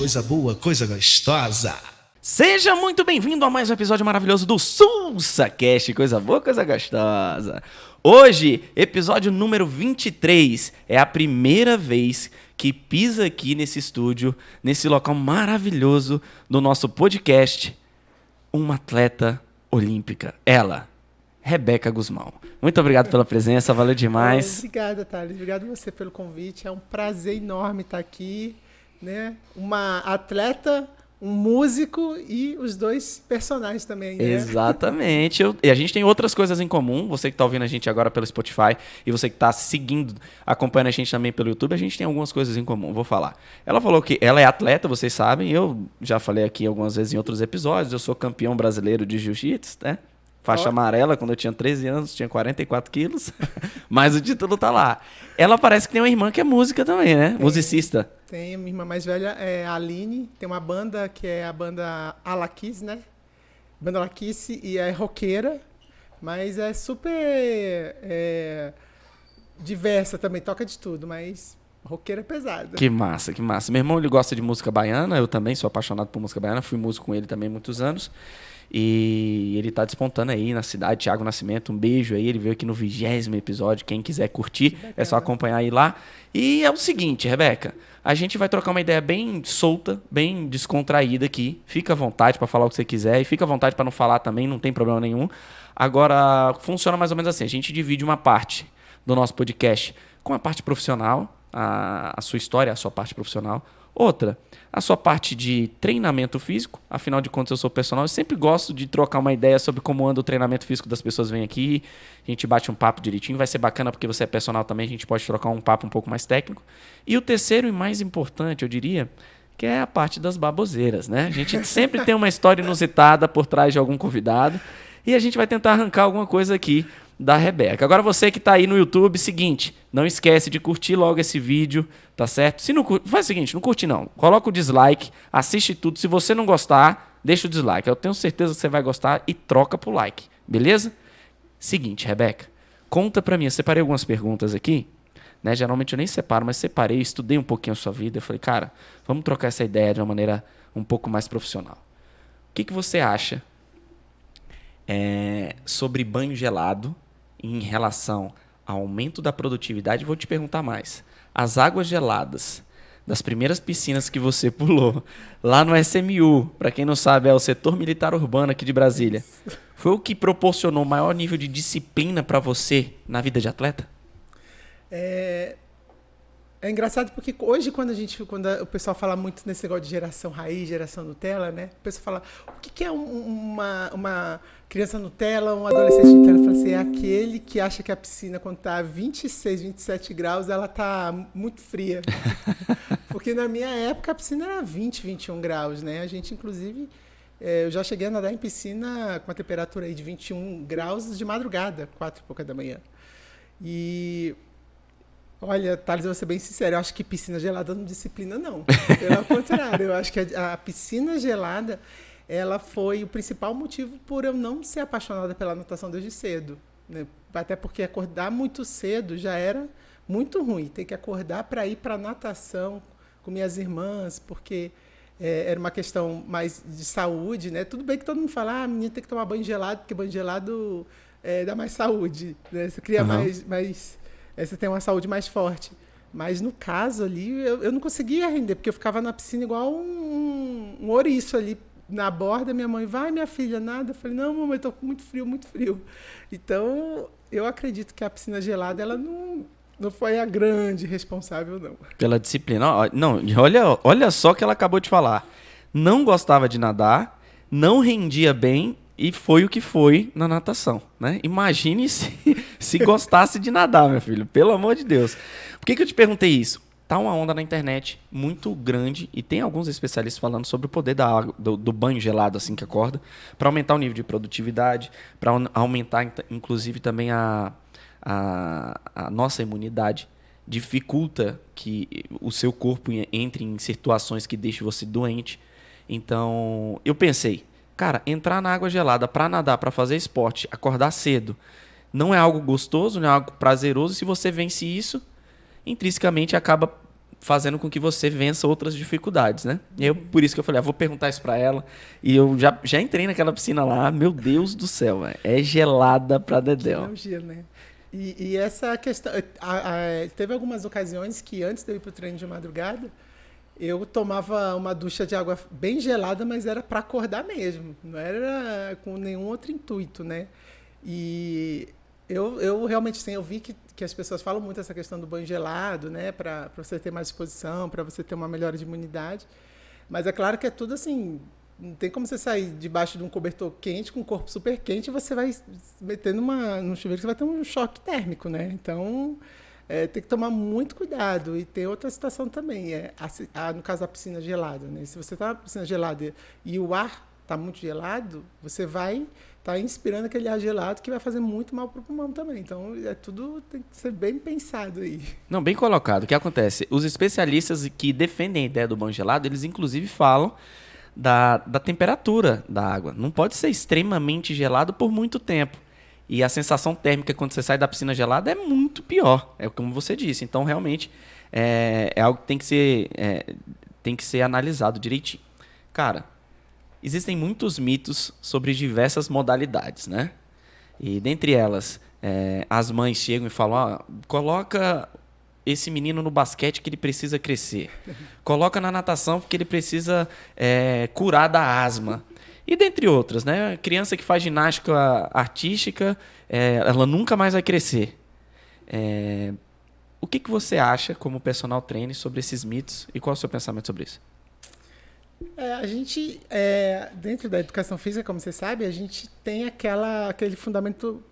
coisa boa, coisa gostosa. Seja muito bem-vindo a mais um episódio maravilhoso do SulsaCast, coisa boa, coisa gostosa. Hoje, episódio número 23, é a primeira vez que pisa aqui nesse estúdio, nesse local maravilhoso do nosso podcast, uma atleta olímpica, ela, Rebeca Guzmão. Muito obrigado pela presença, valeu demais. Obrigada, Thales. Obrigado você pelo convite. É um prazer enorme estar aqui, né? Uma atleta, um músico e os dois personagens também, né? Exatamente. E a gente tem outras coisas em comum. Você que está ouvindo a gente agora pelo Spotify e você que está seguindo, acompanhando a gente também pelo YouTube, a gente tem algumas coisas em comum. Vou falar. Ela falou que ela é atleta, vocês sabem. Eu já falei aqui algumas vezes em outros episódios. Eu sou campeão brasileiro de jiu-jitsu, né? Faixa amarela, quando eu tinha 13 anos, tinha 44 quilos. Mas o título tá lá. Ela parece que tem uma irmã que é música também, né? Musicista. Tem minha irmã mais velha, é a Aline. Tem uma banda que é a banda Alaquice, né? Banda Alaquice, e é roqueira. Mas é super diversa também, toca de tudo, mas roqueira pesada. Que massa, que massa. Meu irmão, ele gosta de música baiana. Eu também sou apaixonado por música baiana. Fui músico com ele também há muitos anos. E ele tá despontando aí na cidade, Thiago Nascimento, um beijo aí, ele veio aqui no 20º episódio, quem quiser curtir, é só acompanhar aí lá. E é o seguinte, Rebeca, a gente vai trocar uma ideia bem solta, bem descontraída aqui, fica à vontade para falar o que você quiser e fica à vontade para não falar também, não tem problema nenhum. Agora, funciona mais ou menos assim, a gente divide uma parte do nosso podcast com a parte profissional, a sua história, a sua parte profissional. Outra, a sua parte de treinamento físico, afinal de contas eu sou personal, eu sempre gosto de trocar uma ideia sobre como anda o treinamento físico das pessoas, vêm aqui, a gente bate um papo direitinho, vai ser bacana porque você é personal também, a gente pode trocar um papo um pouco mais técnico. E o terceiro e mais importante, eu diria, que é a parte das baboseiras, né? A gente sempre tem uma história inusitada por trás de algum convidado e a gente vai tentar arrancar alguma coisa aqui da Rebeca. Agora você que está aí no YouTube, seguinte, não esquece de curtir logo esse vídeo, tá certo? Se não curte, faz o seguinte, não curte não, coloca o dislike, assiste tudo, se você não gostar, deixa o dislike, eu tenho certeza que você vai gostar e troca pro like, beleza? Seguinte, Rebeca, conta pra mim, eu separei algumas perguntas aqui, né? Geralmente eu nem separo, mas separei, estudei um pouquinho a sua vida, eu falei, cara, vamos trocar essa ideia de uma maneira um pouco mais profissional. O que você acha sobre banho gelado em relação ao aumento da produtividade? Vou te perguntar mais. As águas geladas das primeiras piscinas que você pulou lá no SMU, para quem não sabe, é o Setor Militar Urbano aqui de Brasília, foi o que proporcionou o maior nível de disciplina para você na vida de atleta? É engraçado porque hoje, quando o pessoal fala muito nesse negócio de geração raiz, geração Nutella, né? O pessoal fala, o que é uma criança Nutella, um adolescente Nutella? Eu falo assim, é aquele que acha que a piscina, quando está 26, 27 graus, ela está muito fria. Porque na minha época a piscina era 20, 21 graus, né? A gente, inclusive, eu já cheguei a nadar em piscina com a temperatura aí de 21 graus de madrugada, 4 e pouca da manhã. E... olha, Thales, eu vou ser bem sincero, eu acho que piscina gelada não disciplina, não. Pelo contrário, eu acho que a piscina gelada, ela foi o principal motivo por eu não ser apaixonada pela natação desde cedo, né? Até porque acordar muito cedo já era muito ruim. Ter que acordar para ir para natação com minhas irmãs, porque era uma questão mais de saúde, né? Tudo bem que todo mundo fala, a menina tem que tomar banho gelado, porque banho gelado dá mais saúde, né? Você cria mais você tem uma saúde mais forte. Mas no caso ali, eu não conseguia render, porque eu ficava na piscina igual um ouriço ali na borda. Minha mãe, vai minha filha, nada. Eu falei, não, mamãe, estou com muito frio, muito frio. Então, eu acredito que a piscina gelada, ela não foi a grande responsável, não. Pela disciplina. Não, olha só o que ela acabou de falar. Não gostava de nadar, não rendia bem, e foi o que foi na natação, né? Imagine se gostasse de nadar, meu filho. Pelo amor de Deus. Por que eu te perguntei isso? Tá uma onda na internet muito grande e tem alguns especialistas falando sobre o poder da água, do banho gelado assim que acorda, para aumentar o nível de produtividade, para aumentar, inclusive, também a nossa imunidade. Dificulta que o seu corpo entre em situações que deixem você doente. Então, eu pensei, cara, entrar na água gelada para nadar, para fazer esporte, acordar cedo, não é algo gostoso, não é algo prazeroso. Se você vence isso, intrinsecamente acaba fazendo com que você vença outras dificuldades, né? E eu, por isso que eu falei, vou perguntar isso pra ela. E eu já entrei naquela piscina lá, meu Deus do céu, véio, é gelada pra dedéu. Não gelo, né? E essa questão... teve algumas ocasiões que antes de eu ir pro treino de madrugada, eu tomava uma ducha de água bem gelada, mas era para acordar mesmo. Não era com nenhum outro intuito, né? E eu realmente, assim, eu vi que as pessoas falam muito essa questão do banho gelado, né? Para você ter mais disposição, para você ter uma melhora de imunidade. Mas é claro que é tudo assim... Não tem como você sair debaixo de um cobertor quente, com o corpo super quente, e você vai metendo num chuveiro, você vai ter um choque térmico, né? Então... tem que tomar muito cuidado. E tem outra situação também, no caso da piscina gelada, né? Se você está na piscina gelada e o ar está muito gelado, você vai estar inspirando aquele ar gelado que vai fazer muito mal para o pulmão também. Então, tudo tem que ser bem pensado aí. Não, bem colocado. O que acontece? Os especialistas que defendem a ideia do banho gelado, eles inclusive falam da temperatura da água. Não pode ser extremamente gelado por muito tempo. E a sensação térmica quando você sai da piscina gelada é muito pior, é como você disse. Então, realmente, é algo que tem que ser analisado direitinho. Cara, existem muitos mitos sobre diversas modalidades, né? E, dentre elas, as mães chegam e falam, coloca esse menino no basquete que ele precisa crescer. Coloca na natação porque ele precisa curar da asma. E dentre outras, né? Criança que faz ginástica artística, ela nunca mais vai crescer. O que você acha, como personal trainer, sobre esses mitos e qual é o seu pensamento sobre isso? A gente, dentro da educação física, como você sabe, a gente tem aquele fundamento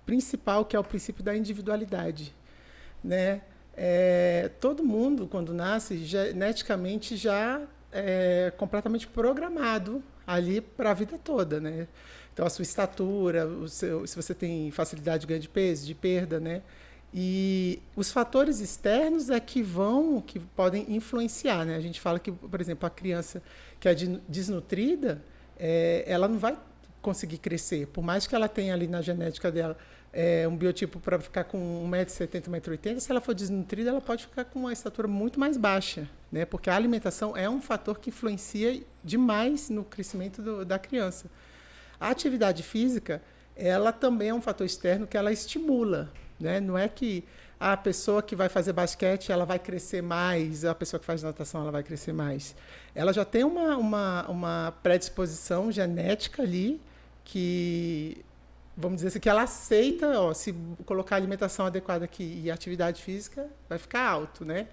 principal, que é o princípio da individualidade, né? Todo mundo, quando nasce, geneticamente já é completamente programado ali para a vida toda, né? Então, a sua estatura, se você tem facilidade de ganho de peso, de perda, né? E os fatores externos que podem influenciar, né? A gente fala que, por exemplo, a criança que é desnutrida, ela não vai conseguir crescer. Por mais que ela tenha ali na genética dela um biotipo para ficar com 1,70 m, 1,80 m, se ela for desnutrida, ela pode ficar com uma estatura muito mais baixa, né? Porque a alimentação é um fator que influencia demais no crescimento da criança. A atividade física, ela também é um fator externo que ela estimula, né? Não é que a pessoa que vai fazer basquete ela vai crescer mais, a pessoa que faz natação ela vai crescer mais. Ela já tem uma predisposição genética ali que, vamos dizer assim, que ela aceita, se colocar alimentação adequada aqui e atividade física, vai ficar alto, né?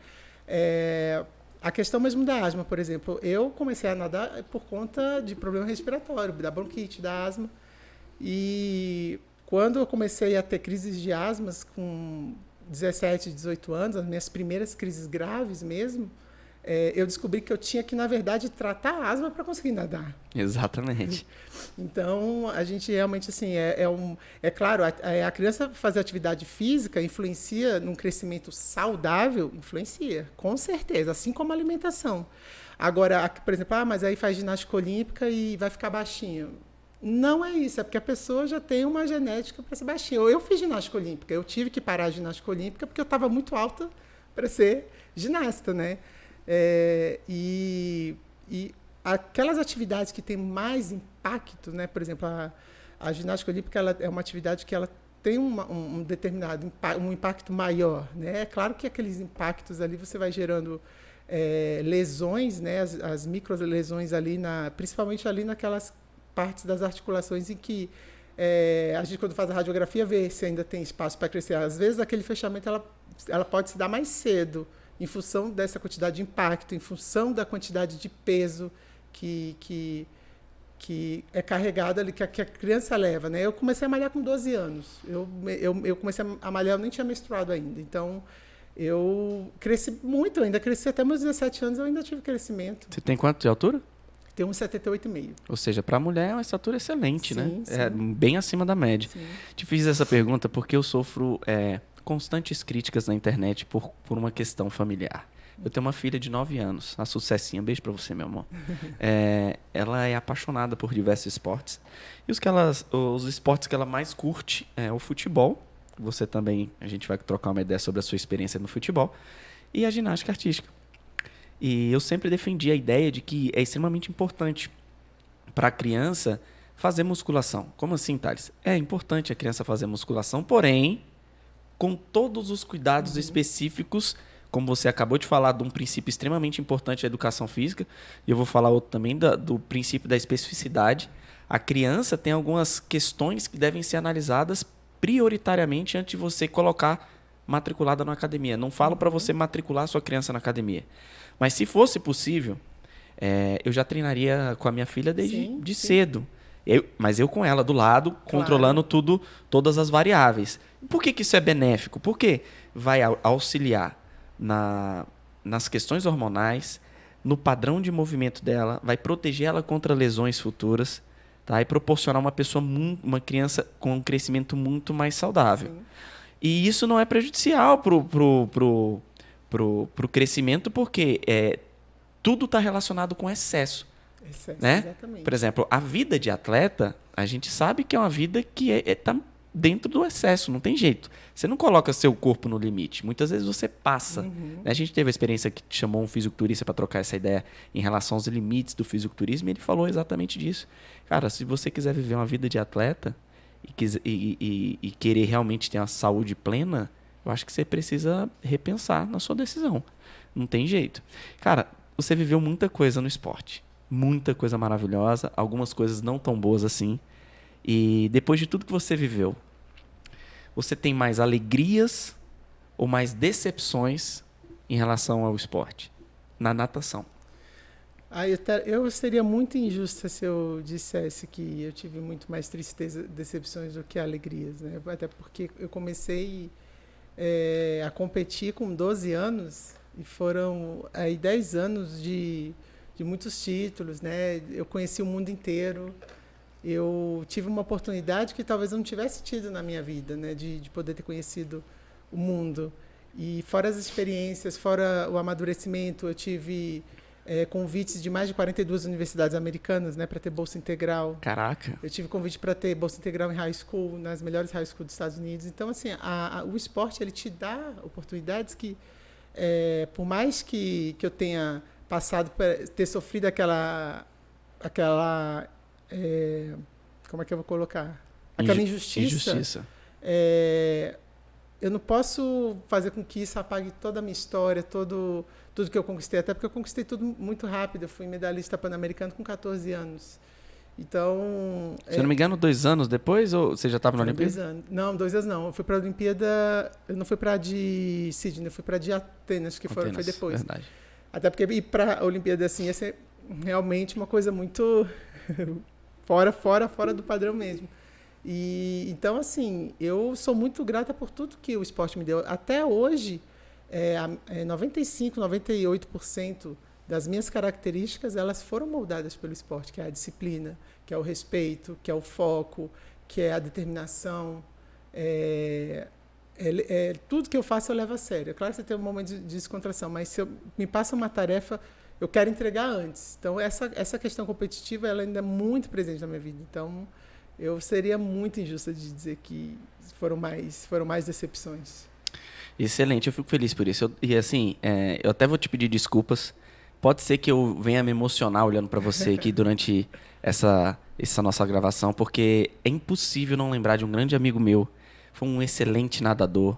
A questão mesmo da asma, por exemplo, eu comecei a nadar por conta de problema respiratório, da bronquite, da asma. E quando eu comecei a ter crises de asmas com 17, 18 anos, as minhas primeiras crises graves mesmo, eu descobri que eu tinha que, na verdade, tratar a asma para conseguir nadar. Exatamente. Então, a gente realmente, assim, claro, a criança fazer atividade física influencia num crescimento saudável, influencia, com certeza, assim como a alimentação. Agora, por exemplo, mas aí faz ginástica olímpica e vai ficar baixinho. Não é isso, é porque a pessoa já tem uma genética para ser baixinha. Eu fiz ginástica olímpica, eu tive que parar a ginástica olímpica porque eu estava muito alta para ser ginasta, né? E aquelas atividades que têm mais impacto, né? Por exemplo, a ginástica olímpica ela é uma atividade que ela tem um determinado um impacto maior, né? É claro que aqueles impactos ali você vai gerando lesões, né? As microlesões ali, principalmente ali naquelas partes das articulações em que a gente, quando faz a radiografia, vê se ainda tem espaço para crescer. Às vezes, aquele fechamento ela pode se dar mais cedo, em função dessa quantidade de impacto, em função da quantidade de peso que é carregado ali, que a criança leva, né? Eu comecei a malhar com 12 anos. Eu comecei a malhar, eu nem tinha menstruado ainda. Então, eu cresci muito, eu ainda cresci até meus 17 anos, eu ainda tive crescimento. Você tem quanto de altura? Tenho 1,78,5. Ou seja, para a mulher é uma estatura excelente, sim, né? Sim. É bem acima da média. Sim. Te fiz essa pergunta porque eu sofro constantes críticas na internet por uma questão familiar. Eu tenho uma filha de 9 anos, a Sucessinha, beijo pra você, meu amor. Ela é apaixonada por diversos esportes. E os esportes que ela mais curte é o futebol. Você também, a gente vai trocar uma ideia sobre a sua experiência no futebol. e a ginástica artística. E eu sempre defendi a ideia de que é extremamente importante para a criança fazer musculação. Como assim, Thales? É importante a criança fazer musculação, porém, com todos os cuidados específicos, como você acabou de falar, de um princípio extremamente importante da educação física, e eu vou falar outro também do princípio da especificidade. A criança tem algumas questões que devem ser analisadas prioritariamente antes de você colocar matriculada na academia. Não falo para você matricular sua criança na academia. Mas se fosse possível, eu já treinaria com a minha filha desde cedo. Mas eu com ela do lado, controlando tudo, todas as variáveis. Por que isso é benéfico? Porque vai auxiliar nas questões hormonais, no padrão de movimento dela, vai proteger ela contra lesões futuras, tá? E proporcionar uma criança com um crescimento muito mais saudável. Sim. E isso não é prejudicial pro crescimento, porque tudo está relacionado com excesso. Né? Exatamente. Por exemplo, a vida de atleta, a gente sabe que é uma vida que está dentro do excesso, não tem jeito. Você não coloca seu corpo no limite. Muitas vezes você passa. Né? A gente teve a experiência que chamou um fisiculturista para trocar essa ideia em relação aos limites do fisiculturismo, e ele falou exatamente disso. Cara, se você quiser viver uma vida de atleta e querer realmente ter uma saúde plena, eu acho que você precisa repensar na sua decisão. Não tem jeito. Cara, você viveu muita coisa no esporte. Muita coisa maravilhosa, algumas coisas não tão boas assim. E depois de tudo que você viveu, você tem mais alegrias ou mais decepções em relação ao esporte? Na natação. Eu seria muito injusta se eu dissesse que eu tive muito mais tristeza, decepções do que alegrias, né? Até porque eu comecei a competir com 12 anos e foram aí 10 anos de muitos títulos, né? Eu conheci o mundo inteiro. Eu tive uma oportunidade que talvez eu não tivesse tido na minha vida, né? De poder ter conhecido o mundo. E fora as experiências, fora o amadurecimento, eu tive convites de mais de 42 universidades americanas, né? Para ter bolsa integral. Caraca! Eu tive convite para ter bolsa integral em high school, nas melhores high schools dos Estados Unidos. Então, assim, o esporte, ele te dá oportunidades que, por mais que eu tenha passado por ter sofrido aquela como é que eu vou colocar? Aquela injustiça. Eu não posso fazer com que isso apague toda a minha história, tudo que eu conquistei, até porque eu conquistei tudo muito rápido. Eu fui medalhista pan-americano com 14 anos. Então... Se eu não me engano, 2 anos depois, ou você já estava na Olimpíada? 2 anos. Não, 2 anos não. Eu fui para a Olimpíada... Eu não fui para a de Sydney, eu fui para a de Atenas, que foi depois. Verdade. Até porque ir para a Olimpíada assim ia ser realmente uma coisa muito fora do padrão mesmo. E então, assim, eu sou muito grata por tudo que o esporte me deu. Até hoje, 95%, 98% das minhas características, elas foram moldadas pelo esporte, que é a disciplina, que é o respeito, que é o foco, que é a determinação. Tudo que eu faço eu levo a sério. É claro que você tem um momento de descontração, mas se me passa uma tarefa, eu quero entregar antes. Então, essa questão competitiva ela ainda é muito presente na minha vida. Então, eu seria muito injusta de dizer que foram mais decepções. Excelente, eu fico feliz por isso. E assim, eu até vou te pedir desculpas. Pode ser que eu venha me emocionar olhando para você aqui durante essa nossa gravação, porque é impossível não lembrar de um grande amigo meu. Foi um excelente nadador,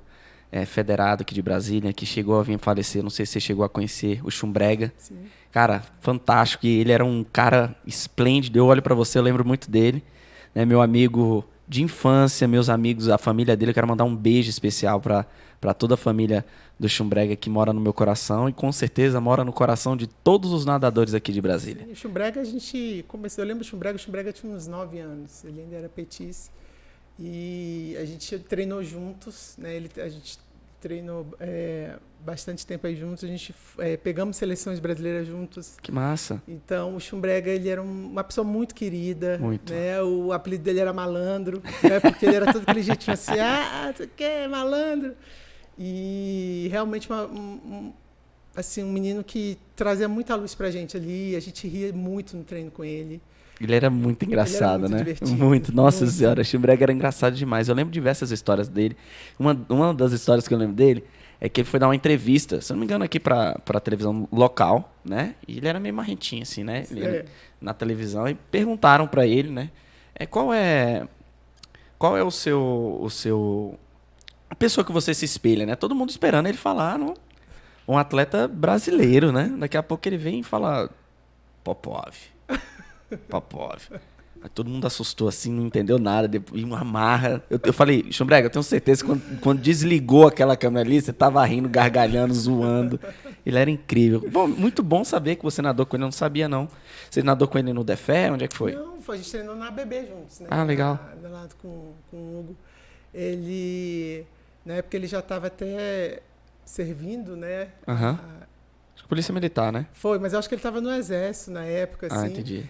federado aqui de Brasília, que chegou a vir falecer. Não sei se você chegou a conhecer o Chumbrega. Sim. Cara, fantástico. E ele era um cara esplêndido. Eu olho para você, eu lembro muito dele. Né, meu amigo de infância, meus amigos, a família dele. Eu quero mandar um beijo especial para toda a família do Chumbrega que mora no meu coração e com certeza mora no coração de todos os nadadores aqui de Brasília. Sim, o Chumbrega a gente começou, eu lembro do Chumbrega tinha uns 9 anos, ele ainda era petis e a gente treinou juntos, né? A gente treinou bastante tempo aí juntos, a gente pegamos seleções brasileiras juntos. Que massa! Então o Chumbrega ele era uma pessoa muito querida, muito. Né? O apelido dele era Malandro, né? Porque ele era todo aquele jeitinho assim, você quer malandro? E realmente assim, um menino que trazia muita luz pra gente ali, a gente ria muito no treino com ele. Ele era muito engraçado, ele era muito né? Divertido. Muito. Nossa Senhora, o Chumbrega era engraçado demais. Eu lembro diversas histórias dele. Uma das histórias que eu lembro dele é que ele foi dar uma entrevista, se eu não me engano, aqui pra televisão local, né? E ele era meio marrentinho, assim, né? Na televisão, e perguntaram pra ele, né? Qual é a pessoa que você se espelha, né? Todo mundo esperando ele falar um atleta brasileiro, né? Daqui a pouco ele vem e fala Popov. Aí todo mundo assustou assim, não entendeu nada, depois uma amarra. Eu falei, Chumbrega, eu tenho certeza que quando desligou aquela câmera ali, você tava rindo, gargalhando, zoando. Ele era incrível. Bom, muito bom saber que você nadou com ele, eu não sabia não. Você nadou com ele no Defé? Onde é que foi? Não, a gente treinou na ABB juntos, né? Ah, legal. Lá com o Hugo. Ele, na época ele já estava até servindo, né? Aham. Acho que Polícia Militar, né? Foi, mas eu acho que ele estava no Exército na época, assim. Ah, entendi.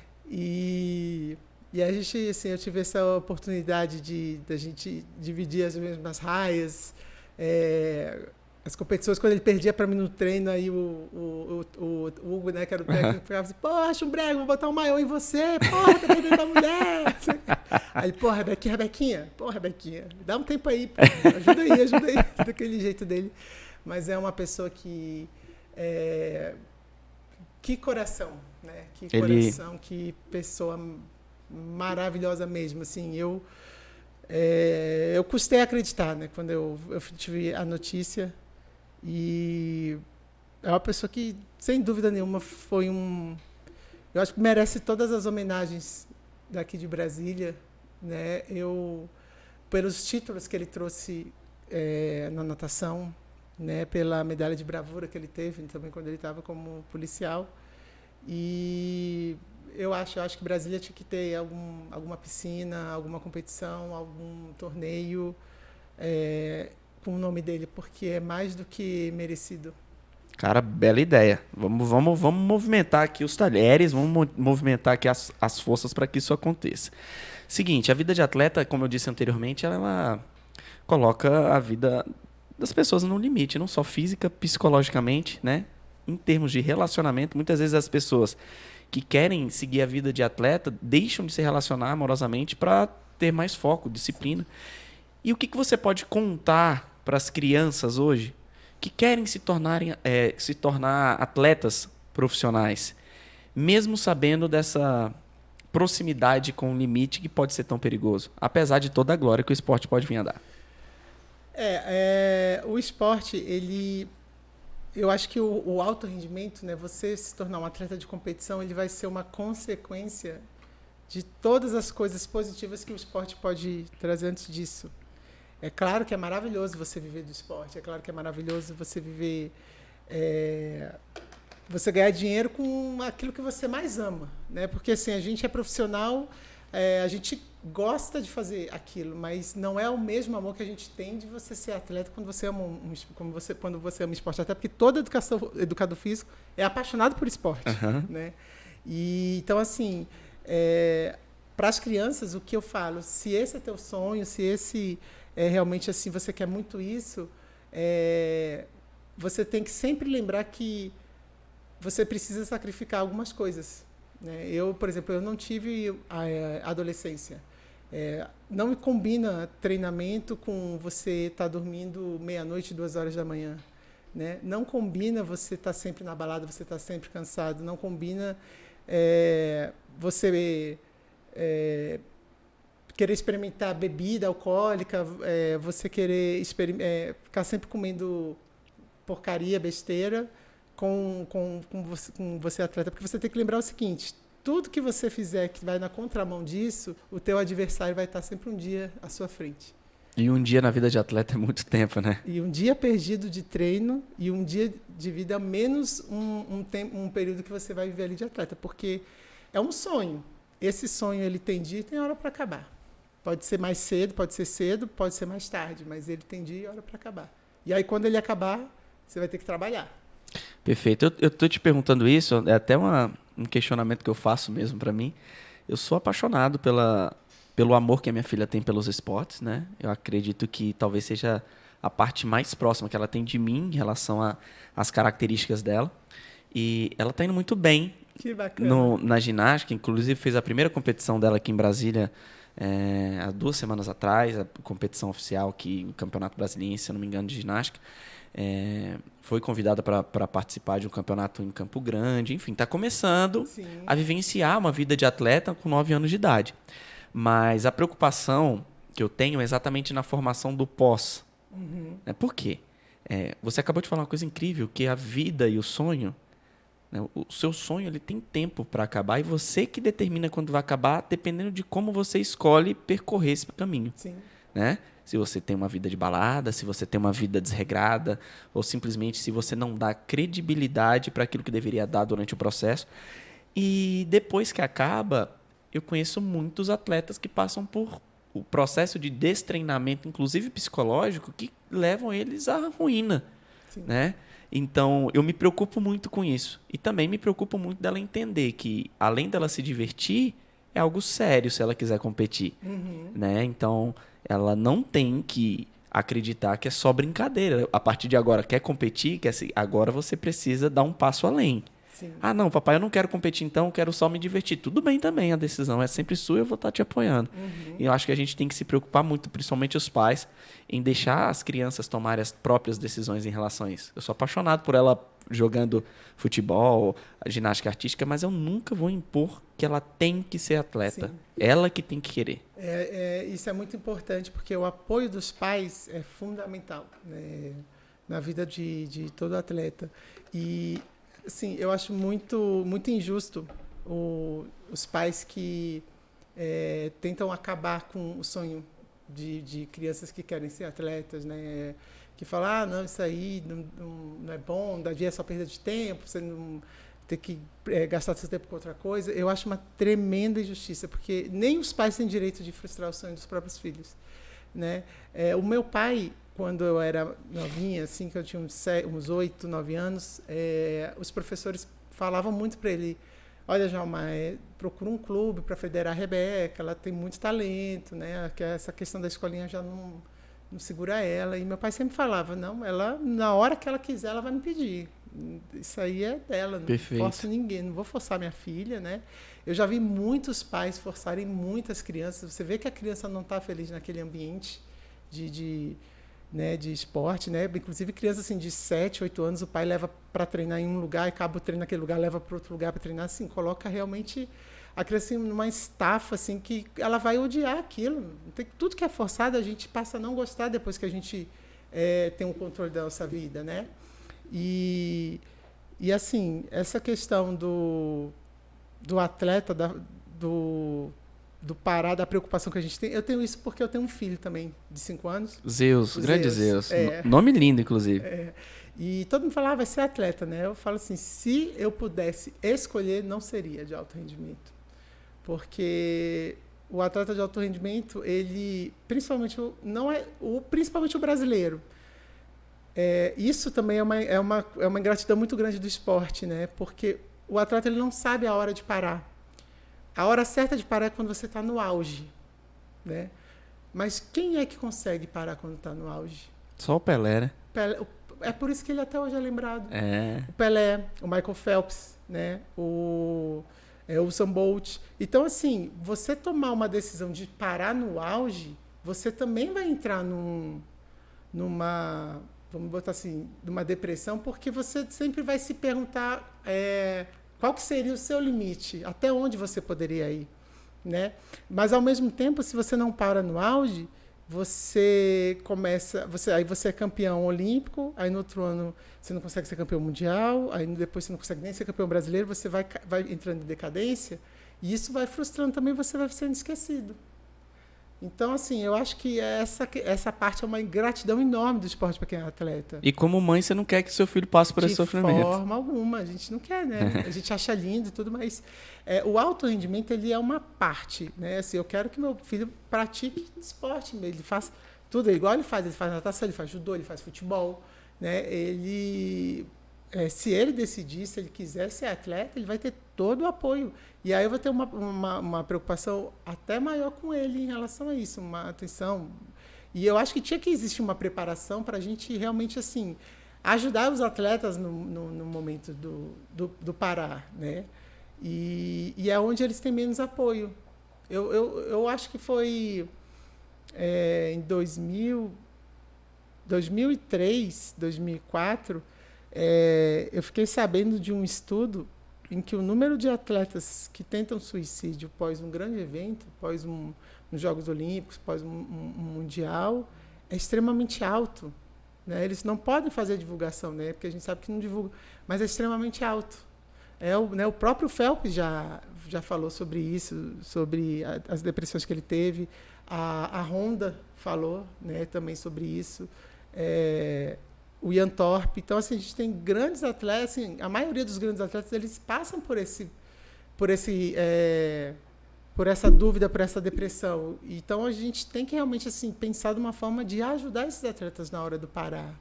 E a gente, assim, eu tive essa oportunidade da gente dividir as mesmas raias, as competições. Quando ele perdia para mim no treino, aí o Hugo, né, que era o técnico, ficava assim, porra, Chumbrega, vou botar um maiô em você, porra, tá perdendo a mulher. Aí, porra, Rebequinha, dá um tempo aí, pô, ajuda aí, daquele jeito dele. Mas é uma pessoa que coração, né? Que coração, que pessoa maravilhosa mesmo, assim, eu custei a acreditar, né, quando eu tive a notícia, e é uma pessoa que, sem dúvida nenhuma, eu acho que merece todas as homenagens daqui de Brasília, né, pelos títulos que ele trouxe na natação, né, pela medalha de bravura que ele teve também quando ele estava como policial, e eu acho que Brasília tinha que ter alguma piscina, alguma competição, algum torneio com o nome dele, porque é mais do que merecido. Cara, bela ideia. Vamos movimentar aqui os talheres, vamos movimentar aqui as forças para que isso aconteça. Seguinte, a vida de atleta, como eu disse anteriormente, ela coloca a vida das pessoas no limite, não só física, psicologicamente, né? Em termos de relacionamento, muitas vezes as pessoas que querem seguir a vida de atleta deixam de se relacionar amorosamente para ter mais foco, disciplina. E o que você pode contar para as crianças hoje que querem se tornar atletas profissionais, mesmo sabendo dessa proximidade com o limite que pode ser tão perigoso, apesar de toda a glória que o esporte pode vir a dar? O esporte, eu acho que o alto rendimento, né, você se tornar um atleta de competição, ele vai ser uma consequência de todas as coisas positivas que o esporte pode trazer antes disso. É claro que é maravilhoso você viver do esporte, é claro que é maravilhoso você viver, você ganhar dinheiro com aquilo que você mais ama, né? Porque assim, a gente é profissional, a gente gosta de fazer aquilo, mas não é o mesmo amor que a gente tem de você ser atleta quando você ama quando você ama esporte, até porque todo educador físico é apaixonado por esporte, né? E então assim, para as crianças, o que eu falo, se esse é teu sonho, se esse realmente assim você quer muito isso, você tem que sempre lembrar que você precisa sacrificar algumas coisas, né? Eu, por exemplo, eu não tive a adolescência. Não me combina treinamento com você estar dormindo meia-noite, 2 horas da manhã, né? Não combina você estar sempre na balada, você estar sempre cansado. Não combina você querer experimentar bebida alcoólica, você querer ficar sempre comendo porcaria, besteira com você atleta, porque você tem que lembrar o seguinte: tudo que você fizer que vai na contramão disso, o teu adversário vai estar sempre um dia à sua frente. E um dia na vida de atleta é muito tempo, né? E um dia perdido de treino e um dia de vida menos um período que você vai viver ali de atleta, porque é um sonho. Esse sonho ele tem dia e tem hora para acabar. Pode ser mais cedo, pode ser mais tarde, mas ele tem dia e hora para acabar. E aí quando ele acabar, você vai ter que trabalhar. Perfeito. Eu tô te perguntando isso, é até um questionamento que eu faço mesmo para mim. Eu sou apaixonado pelo amor que a minha filha tem pelos esportes, né? Eu acredito que talvez seja a parte mais próxima que ela tem de mim em relação às características dela. E ela está indo muito bem Que bacana. na ginástica. Inclusive fez a primeira competição dela aqui em Brasília Há 2 semanas atrás, a competição oficial, o Campeonato Brasileiro, se eu não me engano, de ginástica, foi convidada para participar de um campeonato em Campo Grande. Enfim, está começando a vivenciar uma vida de atleta com 9 anos de idade. Mas a preocupação que eu tenho é exatamente na formação do pós. Por quê? Você acabou de falar uma coisa incrível, que a vida e o sonho, né, o seu sonho ele tem tempo para acabar e você que determina quando vai acabar, dependendo de como você escolhe percorrer esse caminho. Sim. Né? Se você tem uma vida de balada, se você tem uma vida desregrada, ou simplesmente se você não dá credibilidade para aquilo que deveria dar durante o processo. E depois que acaba, eu conheço muitos atletas que passam por o processo de destreinamento, inclusive psicológico, que levam eles à ruína. Né? Então, eu me preocupo muito com isso. E também me preocupo muito dela entender que, além dela se divertir, é algo sério se ela quiser competir. Né? Então, ela não tem que acreditar que é só brincadeira. A partir de agora, quer competir, agora você precisa dar um passo além. Sim. Ah, não, papai, eu não quero competir, então eu quero só me divertir. Tudo bem também, a decisão é sempre sua, eu vou estar te apoiando. E eu acho que a gente tem que se preocupar muito, principalmente os pais, em deixar as crianças tomarem as próprias decisões em relação a isso. Eu sou apaixonado por ela jogando futebol, ginástica artística, mas eu nunca vou impor que ela tem que ser atleta. Sim. Ela que tem que querer. Isso é muito importante, porque o apoio dos pais é fundamental, né, na vida de todo atleta. E, assim, eu acho muito, muito injusto os pais que tentam acabar com o sonho de crianças que querem ser atletas, né? Que falam, não, isso aí não é bom, daí é só perda de tempo, você não ter que gastar seu tempo com outra coisa. Eu acho uma tremenda injustiça, porque nem os pais têm direito de frustrar o sonho dos próprios filhos, né? O meu pai, quando eu era novinha, assim, que eu tinha uns 8, 9 anos, os professores falavam muito para ele: olha, Djalma, procura um clube para federar a Rebeca, ela tem muito talento, né? Que essa questão da escolinha já não segura ela. E meu pai sempre falava: não, ela, na hora que ela quiser, ela vai me pedir. Isso aí é dela, não forço ninguém, não vou forçar minha filha, né? Eu já vi muitos pais forçarem muitas crianças. Você vê que a criança não está feliz naquele ambiente de esporte, né? Inclusive crianças assim, de 7, 8 anos, o pai leva para treinar em um lugar, e acaba o treino naquele lugar, leva para outro lugar para treinar, assim, coloca realmente a criança numa estafa, assim, que ela vai odiar aquilo. Tudo que é forçado, a gente passa a não gostar depois que a gente tem o controle da nossa vida, né? E assim, essa questão do atleta, do parar, da preocupação que a gente tem. Eu tenho isso porque eu tenho um filho também, de 5 anos. Zeus, grande Zeus. Nome lindo, inclusive. E todo mundo fala, vai ser atleta, né? Eu falo assim, se eu pudesse escolher, não seria de alto rendimento. Porque o atleta de alto rendimento, ele, principalmente o brasileiro, isso também é uma ingratidão muito grande do esporte, né? Porque o atleta ele não sabe a hora de parar. A hora certa de parar é quando você está no auge, né? Mas quem é que consegue parar quando está no auge? Só o Pelé, né? É por isso que ele até hoje é lembrado. O Pelé, o Michael Phelps, né? O Usain Bolt. Então, assim, você tomar uma decisão de parar no auge, você também vai entrar numa, vamos botar assim, numa depressão, porque você sempre vai se perguntar qual que seria o seu limite, até onde você poderia ir, né? Mas, ao mesmo tempo, se você não para no auge, aí você é campeão olímpico, aí no outro ano você não consegue ser campeão mundial, aí depois você não consegue nem ser campeão brasileiro, você vai entrando em decadência, e isso vai frustrando também, você vai sendo esquecido. Então, assim, eu acho que essa parte é uma ingratidão enorme do esporte para quem é atleta. E como mãe, você não quer que seu filho passe por esse sofrimento. De forma alguma, a gente não quer, né? A gente acha lindo e tudo, mas o alto rendimento, ele é uma parte, né? Assim, eu quero que meu filho pratique esporte, ele faça tudo igual ele faz natação, ele faz judô, ele faz futebol, né? Se ele decidir, se ele quiser ser atleta, ele vai ter todo o apoio. E aí eu vou ter uma preocupação até maior com ele em relação a isso, uma atenção. E eu acho que tinha que existir uma preparação para a gente realmente, assim, ajudar os atletas no momento do parar, né? E é onde eles têm menos apoio. Eu acho que foi em 2003, 2004, eu fiquei sabendo de um estudo em que o número de atletas que tentam suicídio após um grande evento, após uns Jogos Olímpicos, após um Mundial, é extremamente alto. Né? Eles não podem fazer divulgação, né? Porque a gente sabe que não divulga, mas é extremamente alto. O próprio Phelps já falou sobre isso, sobre as depressões que ele teve. A Honda falou, né, também sobre isso. O Ian Thorpe. Então, assim, a gente tem grandes atletas. Assim, a maioria dos grandes atletas eles passam por essa dúvida, por essa depressão. Então, a gente tem que realmente assim pensar de uma forma de ajudar esses atletas na hora do parar.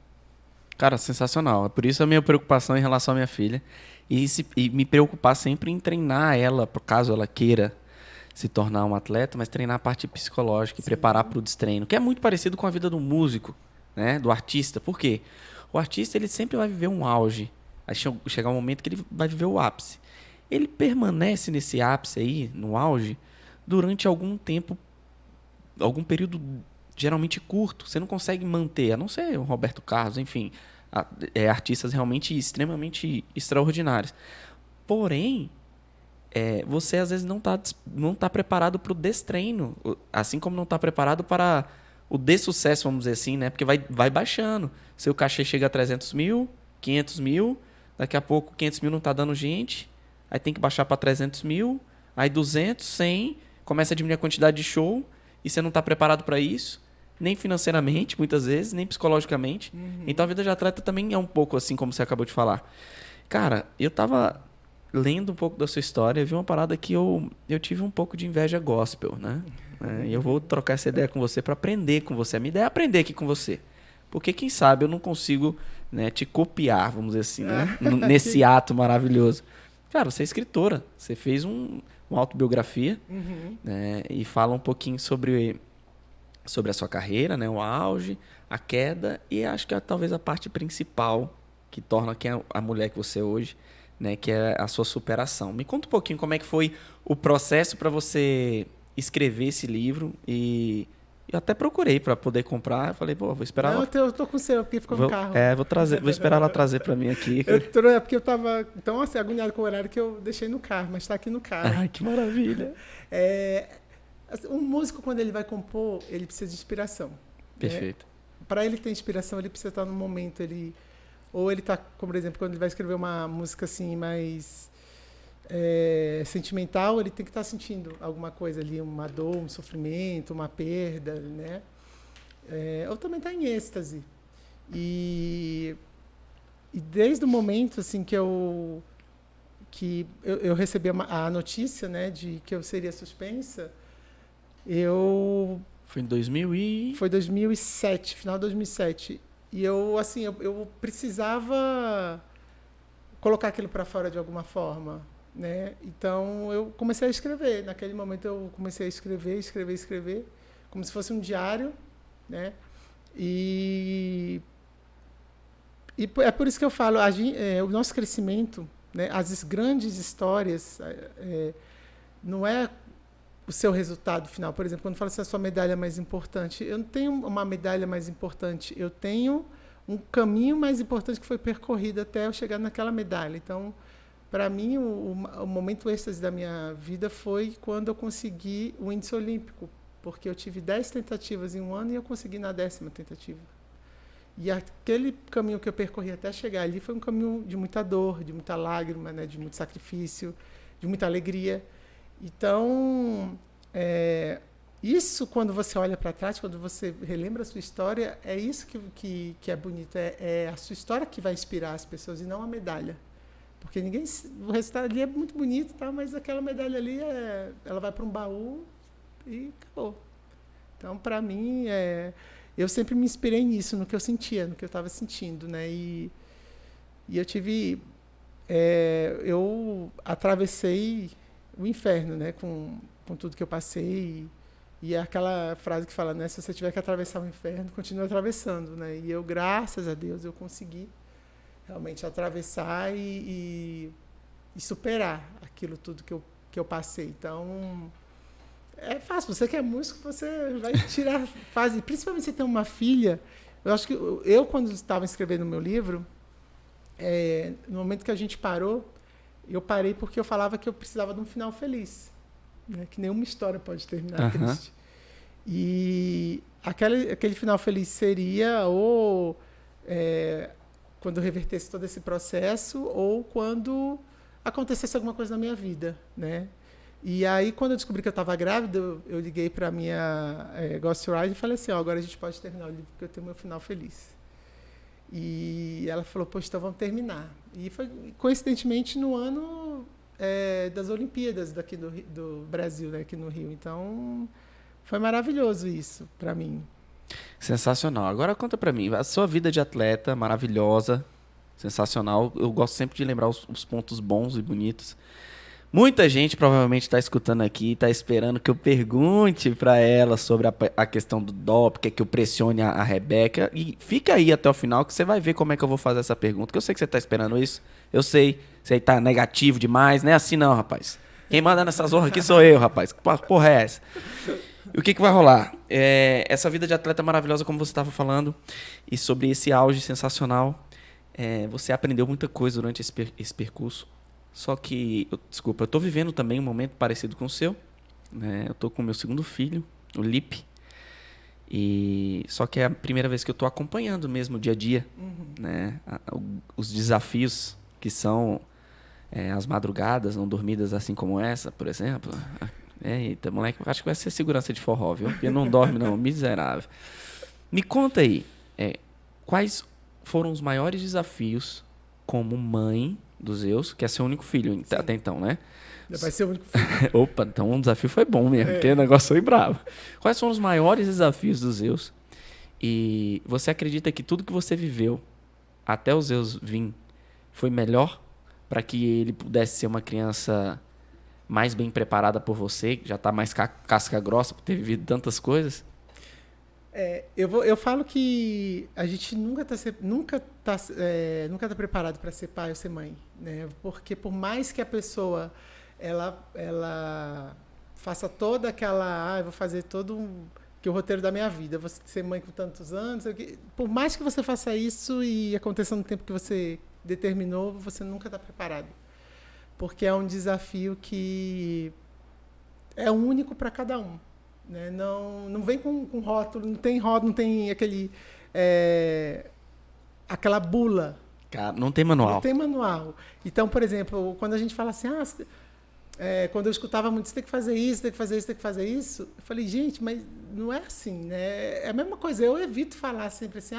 Cara, sensacional. É por isso a minha preocupação em relação à minha filha. E me preocupar sempre em treinar ela, por caso ela queira se tornar um atleta, mas treinar a parte psicológica e preparar para o destreino, que é muito parecido com a vida do músico, né? Do artista. Por quê? O artista ele sempre vai viver um auge. Aí chegar um momento que ele vai viver o ápice. Ele permanece nesse ápice aí, no auge, durante algum tempo, algum período geralmente curto. Você não consegue manter, a não ser o Roberto Carlos, enfim, artistas realmente extremamente extraordinários. Porém, você às vezes não tá preparado para o destreino, assim como não está preparado para o dessucesso, vamos dizer assim, né? Porque vai baixando. Seu cachê chega a 300 mil, 500 mil, daqui a pouco 500 mil não está dando gente, aí tem que baixar para 300 mil, aí 200, 100, começa a diminuir a quantidade de show e você não está preparado para isso, nem financeiramente, muitas vezes, nem psicologicamente. Uhum. Então a vida de atleta também é um pouco assim, como você acabou de falar. Cara, eu tava lendo um pouco da sua história, vi uma parada que eu tive um pouco de inveja gospel, né? E eu vou trocar essa ideia com você para aprender com você. A minha ideia é aprender aqui com você. Porque quem sabe eu não consigo, né, te copiar, vamos dizer assim, né? Nesse ato maravilhoso. Cara, você é escritora, você fez uma autobiografia, né, e fala um pouquinho sobre a sua carreira, né, o auge, a queda e acho que talvez a parte principal que torna quem é a mulher que você é hoje, né, que é a sua superação. Me conta um pouquinho como é que foi o processo para você escrever esse livro e eu até procurei para poder comprar. Eu falei, vou esperar. Não, eu tô com o seu aqui, ficou no carro. Vou esperar ela trazer para mim aqui. Porque eu tava tão assim, agoniado com o horário que eu deixei no carro, mas está aqui no carro. Ai, que maravilha. Um músico, quando ele vai compor, ele precisa de inspiração. Perfeito. Né? Para ele ter inspiração, ele precisa estar no momento. Ou ele está, como por exemplo, quando ele vai escrever uma música assim mais sentimental, ele tem que estar sentindo alguma coisa ali, uma dor, um sofrimento, uma perda, né? Ou também está em êxtase. E desde o momento assim que eu recebi a notícia, né, de que eu seria suspensa, Foi em 2000 e... Foi 2007, final de 2007. E eu precisava colocar aquilo para fora de alguma forma, né? Então eu comecei a escrever. Naquele momento eu comecei a escrever, como se fosse um diário, né? E é por isso que eu falo, o nosso crescimento, né? As grandes histórias, não é o seu resultado final. Por exemplo, quando fala assim, a sua medalha mais importante, eu não tenho uma medalha mais importante, eu tenho um caminho mais importante que foi percorrido até eu chegar naquela medalha. Então, para mim, o momento êxtase da minha vida foi quando eu consegui o índice olímpico, porque eu tive 10 tentativas em um ano e eu consegui na 10ª tentativa. E aquele caminho que eu percorri até chegar ali foi um caminho de muita dor, de muita lágrima, né, de muito sacrifício, de muita alegria. Então, isso, quando você olha para trás, quando você relembra a sua história, é isso que é bonito. É a sua história que vai inspirar as pessoas e não a medalha. Porque o resultado ali é muito bonito, tá? Mas aquela medalha ali, ela vai para um baú e acabou. Então, para mim, eu sempre me inspirei nisso, no que eu sentia, no que eu estava sentindo, né? E eu tive... eu atravessei o inferno, né? Com tudo que eu passei. E é aquela frase que fala, né? Se você tiver que atravessar o inferno, continue atravessando, né? E eu, graças a Deus, eu consegui realmente atravessar e superar aquilo tudo que eu passei. Então, É fácil. Você que é músico, você vai tirar fase. Principalmente se tem uma filha. Eu acho que eu quando estava escrevendo o meu livro, no momento que a gente parou, eu parei porque eu falava que eu precisava de um final feliz. Né? Que nenhuma história pode terminar triste. E aquele final feliz seria ou quando eu revertesse todo esse processo ou quando acontecesse alguma coisa na minha vida, né? E aí, quando eu descobri que eu estava grávida, eu liguei para a minha ghostwriter e falei assim, agora a gente pode terminar o livro porque eu tenho meu final feliz. E ela falou, poxa, então vamos terminar. E foi, coincidentemente, no ano das Olimpíadas daqui do Brasil, né, aqui no Rio. Então, foi maravilhoso isso para mim. Sensacional. Agora conta pra mim, a sua vida de atleta, maravilhosa, sensacional. Eu gosto sempre de lembrar os pontos bons e bonitos. Muita gente provavelmente está escutando aqui, está esperando que eu pergunte para ela sobre a questão do doping, que eu pressione a Rebeca. E fica aí até o final que você vai ver como é que eu vou fazer essa pergunta. Que eu sei que você está esperando isso. Eu sei. Você está negativo demais. Não é assim não, rapaz. Quem manda nessa zorra aqui sou eu, rapaz. Que porra é essa? E o que vai rolar? Essa vida de atleta maravilhosa, como você estava falando, e sobre esse auge sensacional, você aprendeu muita coisa durante esse percurso. Só que, desculpa, eu tô vivendo também um momento parecido com o seu, né? Eu tô com o meu segundo filho, o Lipe, só que é a primeira vez que eu tô acompanhando mesmo o dia a dia, né? Os desafios que são as madrugadas não dormidas assim como essa, por exemplo. Eita, moleque, acho que vai ser segurança de forró, viu? Porque não dorme não, miserável. Me conta aí, quais foram os maiores desafios como mãe do Zeus, que é seu único filho até então, né? Vai ser o único filho. Opa, então o desafio foi bom mesmo, porque o negócio foi bravo. Quais foram os maiores desafios do Zeus? E você acredita que tudo que você viveu até o Zeus vir foi melhor para que ele pudesse ser uma criança mais bem preparada por você, que já está mais casca grossa por ter vivido tantas coisas? Eu falo que a gente nunca tá preparado para ser pai ou ser mãe, né? Porque por mais que a pessoa ela faça toda aquela, eu vou fazer que o roteiro da minha vida, vou ser mãe com tantos anos, por mais que você faça isso e aconteça no tempo que você determinou, você nunca está preparado, porque é um desafio que é único para cada um. Né? Não vem com rótulo, não tem aquela bula. Cara, não tem manual. Não tem manual. Então, por exemplo, quando a gente fala assim, quando eu escutava muito, você tem que fazer isso, tem que fazer isso, tem que fazer isso, eu falei, gente, mas não é assim, né? É a mesma coisa. Eu evito falar sempre assim,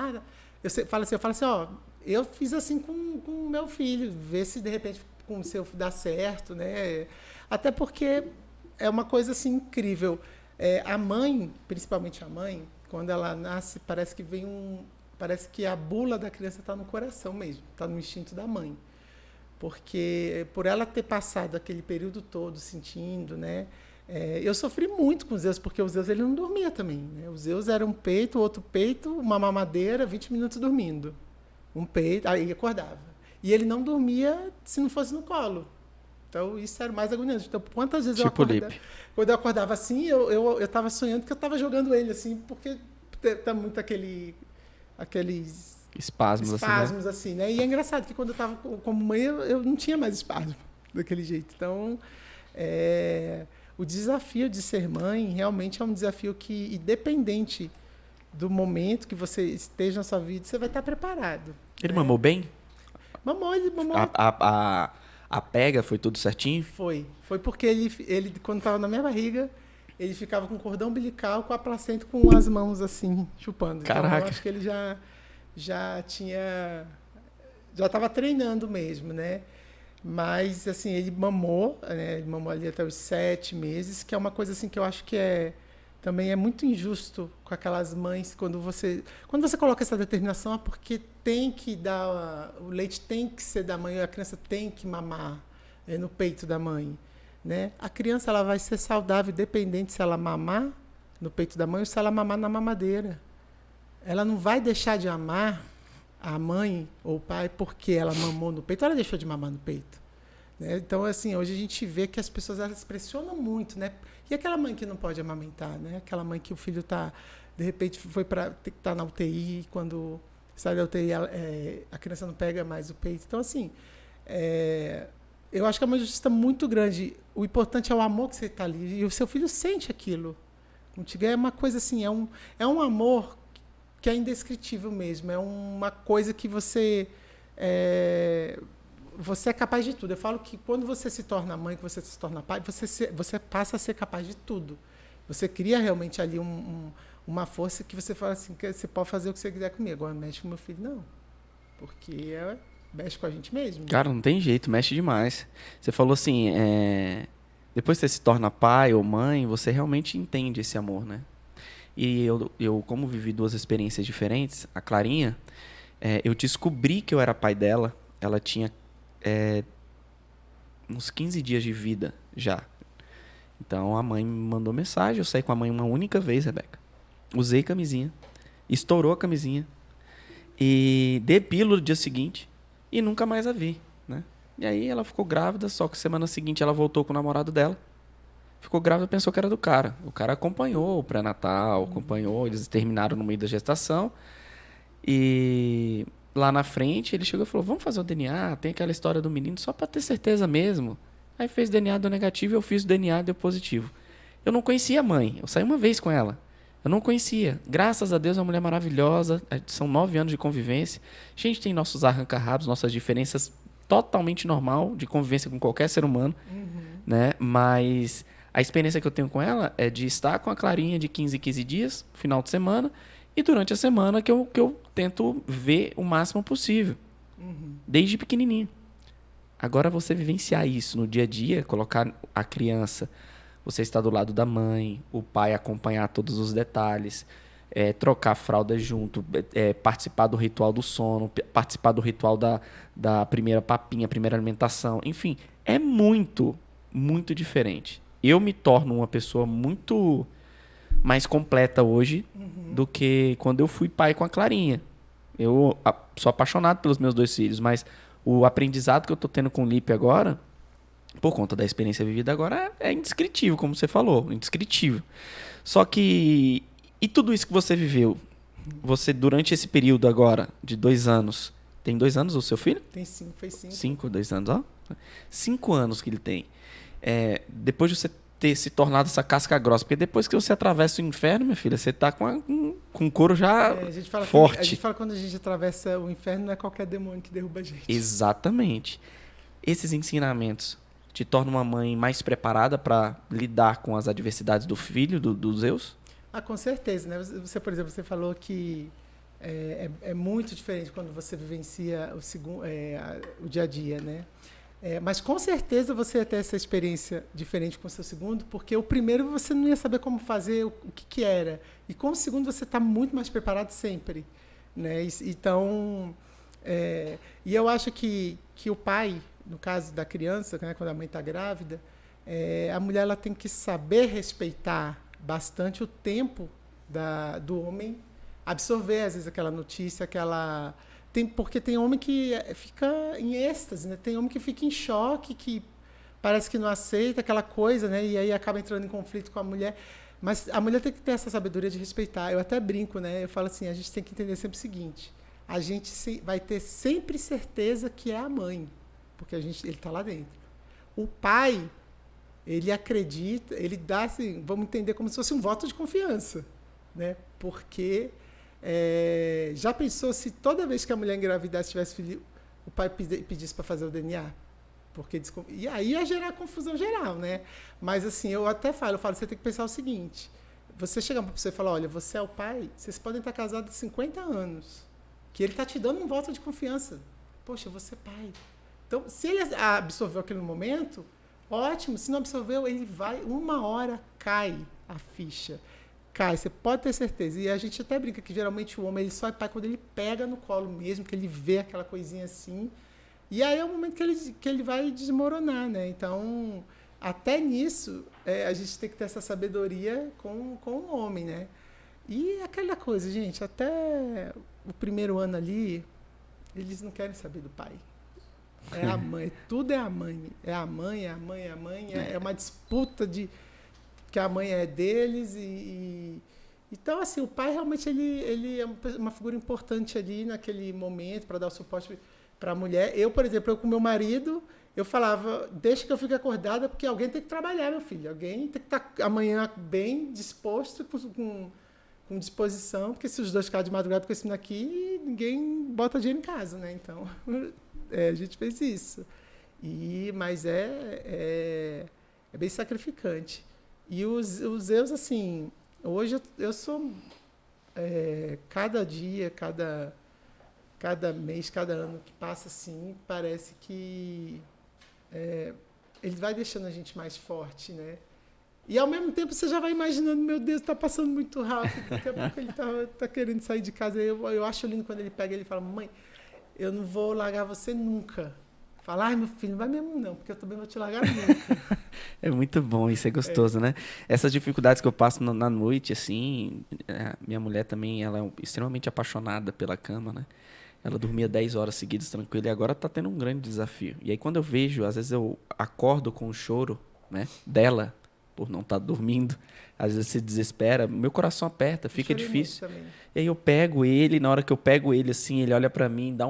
eu falo assim, eu fiz assim com o meu filho, ver se de repente com o seu dá certo, né? Até porque é uma coisa assim incrível. A mãe, principalmente a mãe, quando ela nasce, parece que a bula da criança está no coração mesmo, está no instinto da mãe. Porque por ela ter passado aquele período todo sentindo, né? Eu sofri muito com o Zeus, porque o Zeus ele não dormia também. Né? O Zeus era um peito, outro peito, uma mamadeira, 20 minutos dormindo. Um peito, aí acordava. E ele não dormia se não fosse no colo. Então, isso era mais agoniante. Então, quantas vezes quando eu acordava assim, eu estava sonhando que eu estava jogando ele, assim, porque tá muito aqueles espasmos assim, né? E é engraçado que quando eu estava como mãe, eu não tinha mais espasmo daquele jeito. Então, o desafio de ser mãe realmente é um desafio que, independente do momento que você esteja na sua vida, você vai estar preparado. Ele mamou bem? Ele mamou. A pega foi tudo certinho? Foi porque ele quando estava na minha barriga, ele ficava com o cordão umbilical, com a placenta, com as mãos assim, chupando. Caraca. Então, eu acho que ele já estava treinando mesmo, né? Mas, assim, ele mamou, né? Ele mamou ali até os 7 meses, que é uma coisa assim que eu acho que também é muito injusto com aquelas mães, quando você coloca essa determinação, porque tem que o leite tem que ser da mãe, a criança tem que mamar no peito da mãe, né? A criança ela vai ser saudável, independente se ela mamar no peito da mãe ou se ela mamar na mamadeira. Ela não vai deixar de amar a mãe ou o pai porque ela mamou no peito, ela deixou de mamar no peito. né? Então, assim, hoje a gente vê que as pessoas elas pressionam muito, né? E aquela mãe que não pode amamentar, né? Aquela mãe que o filho tá, de repente, foi para ter que estar na UTI, quando sai da UTI a criança não pega mais o peito. Então, assim, eu acho que é uma injustiça muito grande. O importante é o amor que você está ali. E o seu filho sente aquilo. Contigo é uma coisa assim, é um amor que é indescritível mesmo. É uma coisa que você é capaz de tudo. Eu falo que quando você se torna mãe, que você se torna pai, você passa a ser capaz de tudo. Você cria realmente ali uma força que você fala assim, que você pode fazer o que você quiser comigo. Agora, mexe com meu filho, não. Porque mexe com a gente mesmo. Cara, não tem jeito, mexe demais. Você falou assim, depois que você se torna pai ou mãe, você realmente entende esse amor, né? E eu como vivi 2 experiências diferentes, a Clarinha, eu descobri que eu era pai dela, ela tinha uns 15 dias de vida já. Então a mãe me mandou mensagem, eu saí com a mãe uma única vez, Rebeca. Usei camisinha, estourou a camisinha e dei pílula no dia seguinte e nunca mais a vi, né? E aí ela ficou grávida, só que semana seguinte ela voltou com o namorado dela. Ficou grávida, pensou que era do cara. O cara acompanhou o pré-natal, acompanhou, eles terminaram no meio da gestação. E lá na frente ele chegou e falou, vamos fazer o DNA, tem aquela história do menino, só pra ter certeza mesmo. Aí fez DNA, deu negativo, eu fiz o DNA, deu positivo. Eu não conhecia a mãe, eu saí uma vez com ela. Eu não conhecia. Graças a Deus, é uma mulher maravilhosa. São 9 anos de convivência. A gente tem nossos arranca-rabos, nossas diferenças totalmente normal de convivência com qualquer ser humano, né? Mas a experiência que eu tenho com ela é de estar com a Clarinha de 15 em 15 dias, final de semana, e durante a semana que eu tento ver o máximo possível, desde pequenininho. Agora, você vivenciar isso no dia a dia, colocar a criança, você está do lado da mãe, o pai acompanhar todos os detalhes, trocar fralda junto, participar do ritual do sono, participar do ritual da primeira papinha, primeira alimentação, enfim, é muito, muito diferente. Eu me torno uma pessoa muito mais completa hoje do que quando eu fui pai com a Clarinha. Eu sou apaixonado pelos meus 2 filhos, mas o aprendizado que eu estou tendo com o Lipe agora, por conta da experiência vivida agora, é indescritível, como você falou, indescritível. Só que, e tudo isso que você viveu, você durante esse período agora, de 2 anos, tem 2 anos o seu filho? Tem 5, fez 5. 5, 2 anos, ó. 5 anos que ele tem. Depois de você ter se tornado essa casca grossa, porque depois que você atravessa o inferno, minha filha, você tá com o couro já a gente fala forte. A gente fala que quando a gente atravessa o inferno, não é qualquer demônio que derruba a gente. Exatamente. Esses ensinamentos te tornam uma mãe mais preparada para lidar com as adversidades do filho, dos Zeus? Com certeza, né? Você, por exemplo, você falou que é muito diferente quando você vivencia o dia a dia, né? Mas com certeza você ia ter essa experiência diferente com o seu segundo, porque o primeiro você não ia saber como fazer, o que era. E com o segundo você está muito mais preparado sempre, né? Então, e eu acho que o pai, no caso da criança, né, quando a mãe está grávida, a mulher ela tem que saber respeitar bastante o tempo do homem, absorver às vezes aquela notícia, porque tem homem que fica em êxtase, né? Tem homem que fica em choque, que parece que não aceita aquela coisa, né? E aí acaba entrando em conflito com a mulher. Mas a mulher tem que ter essa sabedoria de respeitar. Eu até brinco, né? Eu falo assim, a gente tem que entender sempre o seguinte, a gente vai ter sempre certeza que é a mãe, porque ele está lá dentro. O pai, ele acredita, ele dá assim, vamos entender como se fosse um voto de confiança, né? Porque já pensou se toda vez que a mulher engravidasse tivesse filho, o pai pedisse para fazer o DNA? E aí ia gerar confusão geral, né? Mas assim, eu falo, você tem que pensar o seguinte, você chega para você e fala, olha, você é o pai, vocês podem estar casados há 50 anos, que ele está te dando um voto de confiança. Poxa, você é pai. Então, se ele absorveu aquele momento, ótimo. Se não absorveu, ele vai, uma hora cai a ficha. Cai, você pode ter certeza. E a gente até brinca que geralmente o homem ele só é pai quando ele pega no colo mesmo, que ele vê aquela coisinha assim. E aí é o momento que ele vai desmoronar, né? Então, até nisso, a gente tem que ter essa sabedoria com o homem, né? E aquela coisa, gente, até o primeiro ano ali, eles não querem saber do pai. É a mãe, tudo é a mãe. É a mãe, é a mãe, é a mãe. É uma disputa de que a mãe é deles então, assim, o pai realmente ele é uma figura importante ali naquele momento para dar o suporte para a mulher. Eu, por exemplo, com meu marido, eu falava, deixa que eu fique acordada porque alguém tem que trabalhar, meu filho. Alguém tem que estar amanhã bem disposto, com disposição, porque se os dois ficarem de madrugada com esse menino aqui, ninguém bota dinheiro em casa, né? Então, a gente fez isso. Mas é bem sacrificante. E os erros, assim, hoje eu sou, cada dia, cada mês, cada ano que passa, assim, parece que ele vai deixando a gente mais forte, né? E ao mesmo tempo você já vai imaginando, meu Deus, está passando muito rápido, daqui a pouco ele tá querendo sair de casa. Eu acho lindo quando ele pega e ele fala, mãe, eu não vou largar você nunca. Fala, ai, meu filho, não vai mesmo não, porque eu também vou te largar nunca. É muito bom, isso é gostoso, né? Essas dificuldades que eu passo na noite, assim, minha mulher também, ela é extremamente apaixonada pela cama, né? Ela dormia 10 horas seguidas tranquila e agora tá tendo um grande desafio. E aí quando eu vejo, às vezes eu acordo com o choro, né, dela, por não estar dormindo, às vezes se desespera, meu coração aperta, fica difícil. E aí eu pego ele, na hora que eu pego ele, assim, ele olha pra mim, dá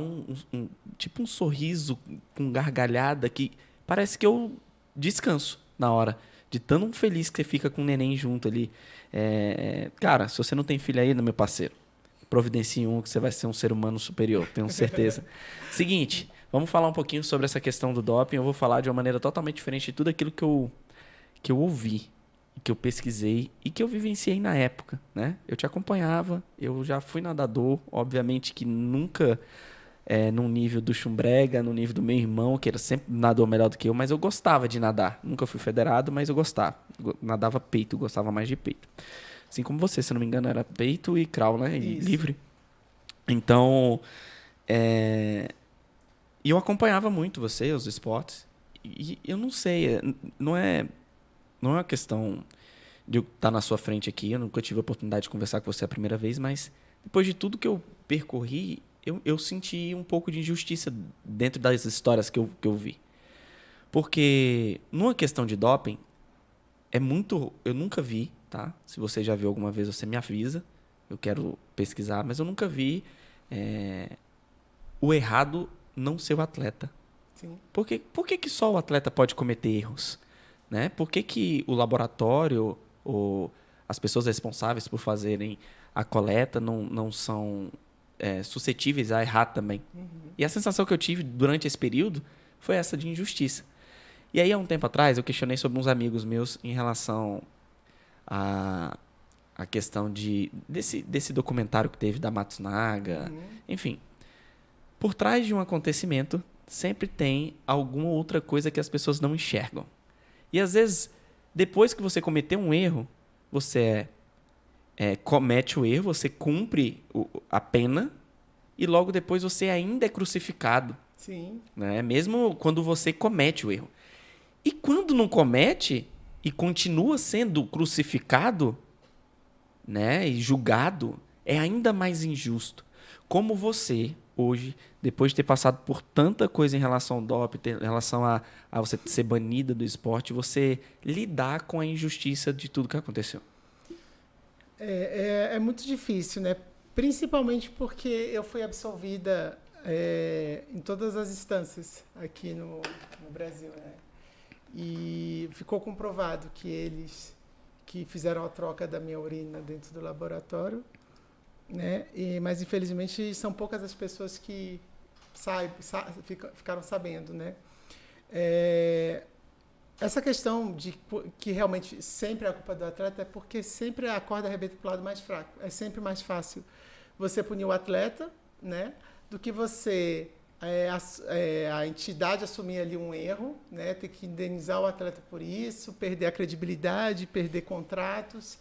tipo um sorriso com gargalhada que parece que eu descanso na hora, de tão feliz que você fica com o neném junto ali. Cara, se você não tem filho ainda, meu parceiro, providencie que você vai ser um ser humano superior, tenho certeza. Seguinte, vamos falar um pouquinho sobre essa questão do doping. Eu vou falar de uma maneira totalmente diferente de tudo aquilo que eu ouvi, que eu pesquisei e que eu vivenciei na época, né? Eu te acompanhava, eu já fui nadador, obviamente que nunca num nível do Chumbrega, no nível do meu irmão, que era sempre nadou melhor do que eu, mas eu gostava de nadar. Nunca fui federado, mas eu gostava. Nadava peito, gostava mais de peito. Assim como você, se eu não me engano, era peito e crawl, né? E livre. Então, e eu acompanhava muito você, os esportes, e eu não sei, não é uma questão de eu estar na sua frente aqui, eu nunca tive a oportunidade de conversar com você a primeira vez, mas depois de tudo que eu percorri, eu senti um pouco de injustiça dentro das histórias que eu vi. Porque numa questão de doping, eu nunca vi, tá? Se você já viu alguma vez, você me avisa, eu quero pesquisar, mas eu nunca vi o errado não ser o atleta. Sim. Por que só o atleta pode cometer erros? Né? Por que o laboratório ou as pessoas responsáveis por fazerem a coleta não são suscetíveis a errar também? Uhum. E a sensação que eu tive durante esse período foi essa de injustiça. E aí, há um tempo atrás, eu questionei sobre uns amigos meus em relação à questão desse documentário que teve da Matsunaga. Uhum. Enfim, por trás de um acontecimento, sempre tem alguma outra coisa que as pessoas não enxergam. E, às vezes, depois que você cometeu um erro, você comete o erro, você cumpre a pena e logo depois você ainda é crucificado. Sim. Né? Mesmo quando você comete o erro. E quando não comete e continua sendo crucificado, né, e julgado, é ainda mais injusto. Como você, hoje, depois de ter passado por tanta coisa em relação ao doping, em relação a você ser banida do esporte, você lidar com a injustiça de tudo que aconteceu? É muito difícil, né? Principalmente porque eu fui absolvida em todas as instâncias aqui no Brasil, né? E ficou comprovado que eles que fizeram a troca da minha urina dentro do laboratório, né? Mas, infelizmente, são poucas as pessoas que ficaram sabendo, né? Essa questão de que realmente sempre é a culpa do atleta é porque sempre a corda arrebenta para o lado mais fraco. É sempre mais fácil você punir o atleta, né? Do que você, a entidade assumir ali um erro, né? Ter que indenizar o atleta por isso, perder a credibilidade, perder contratos.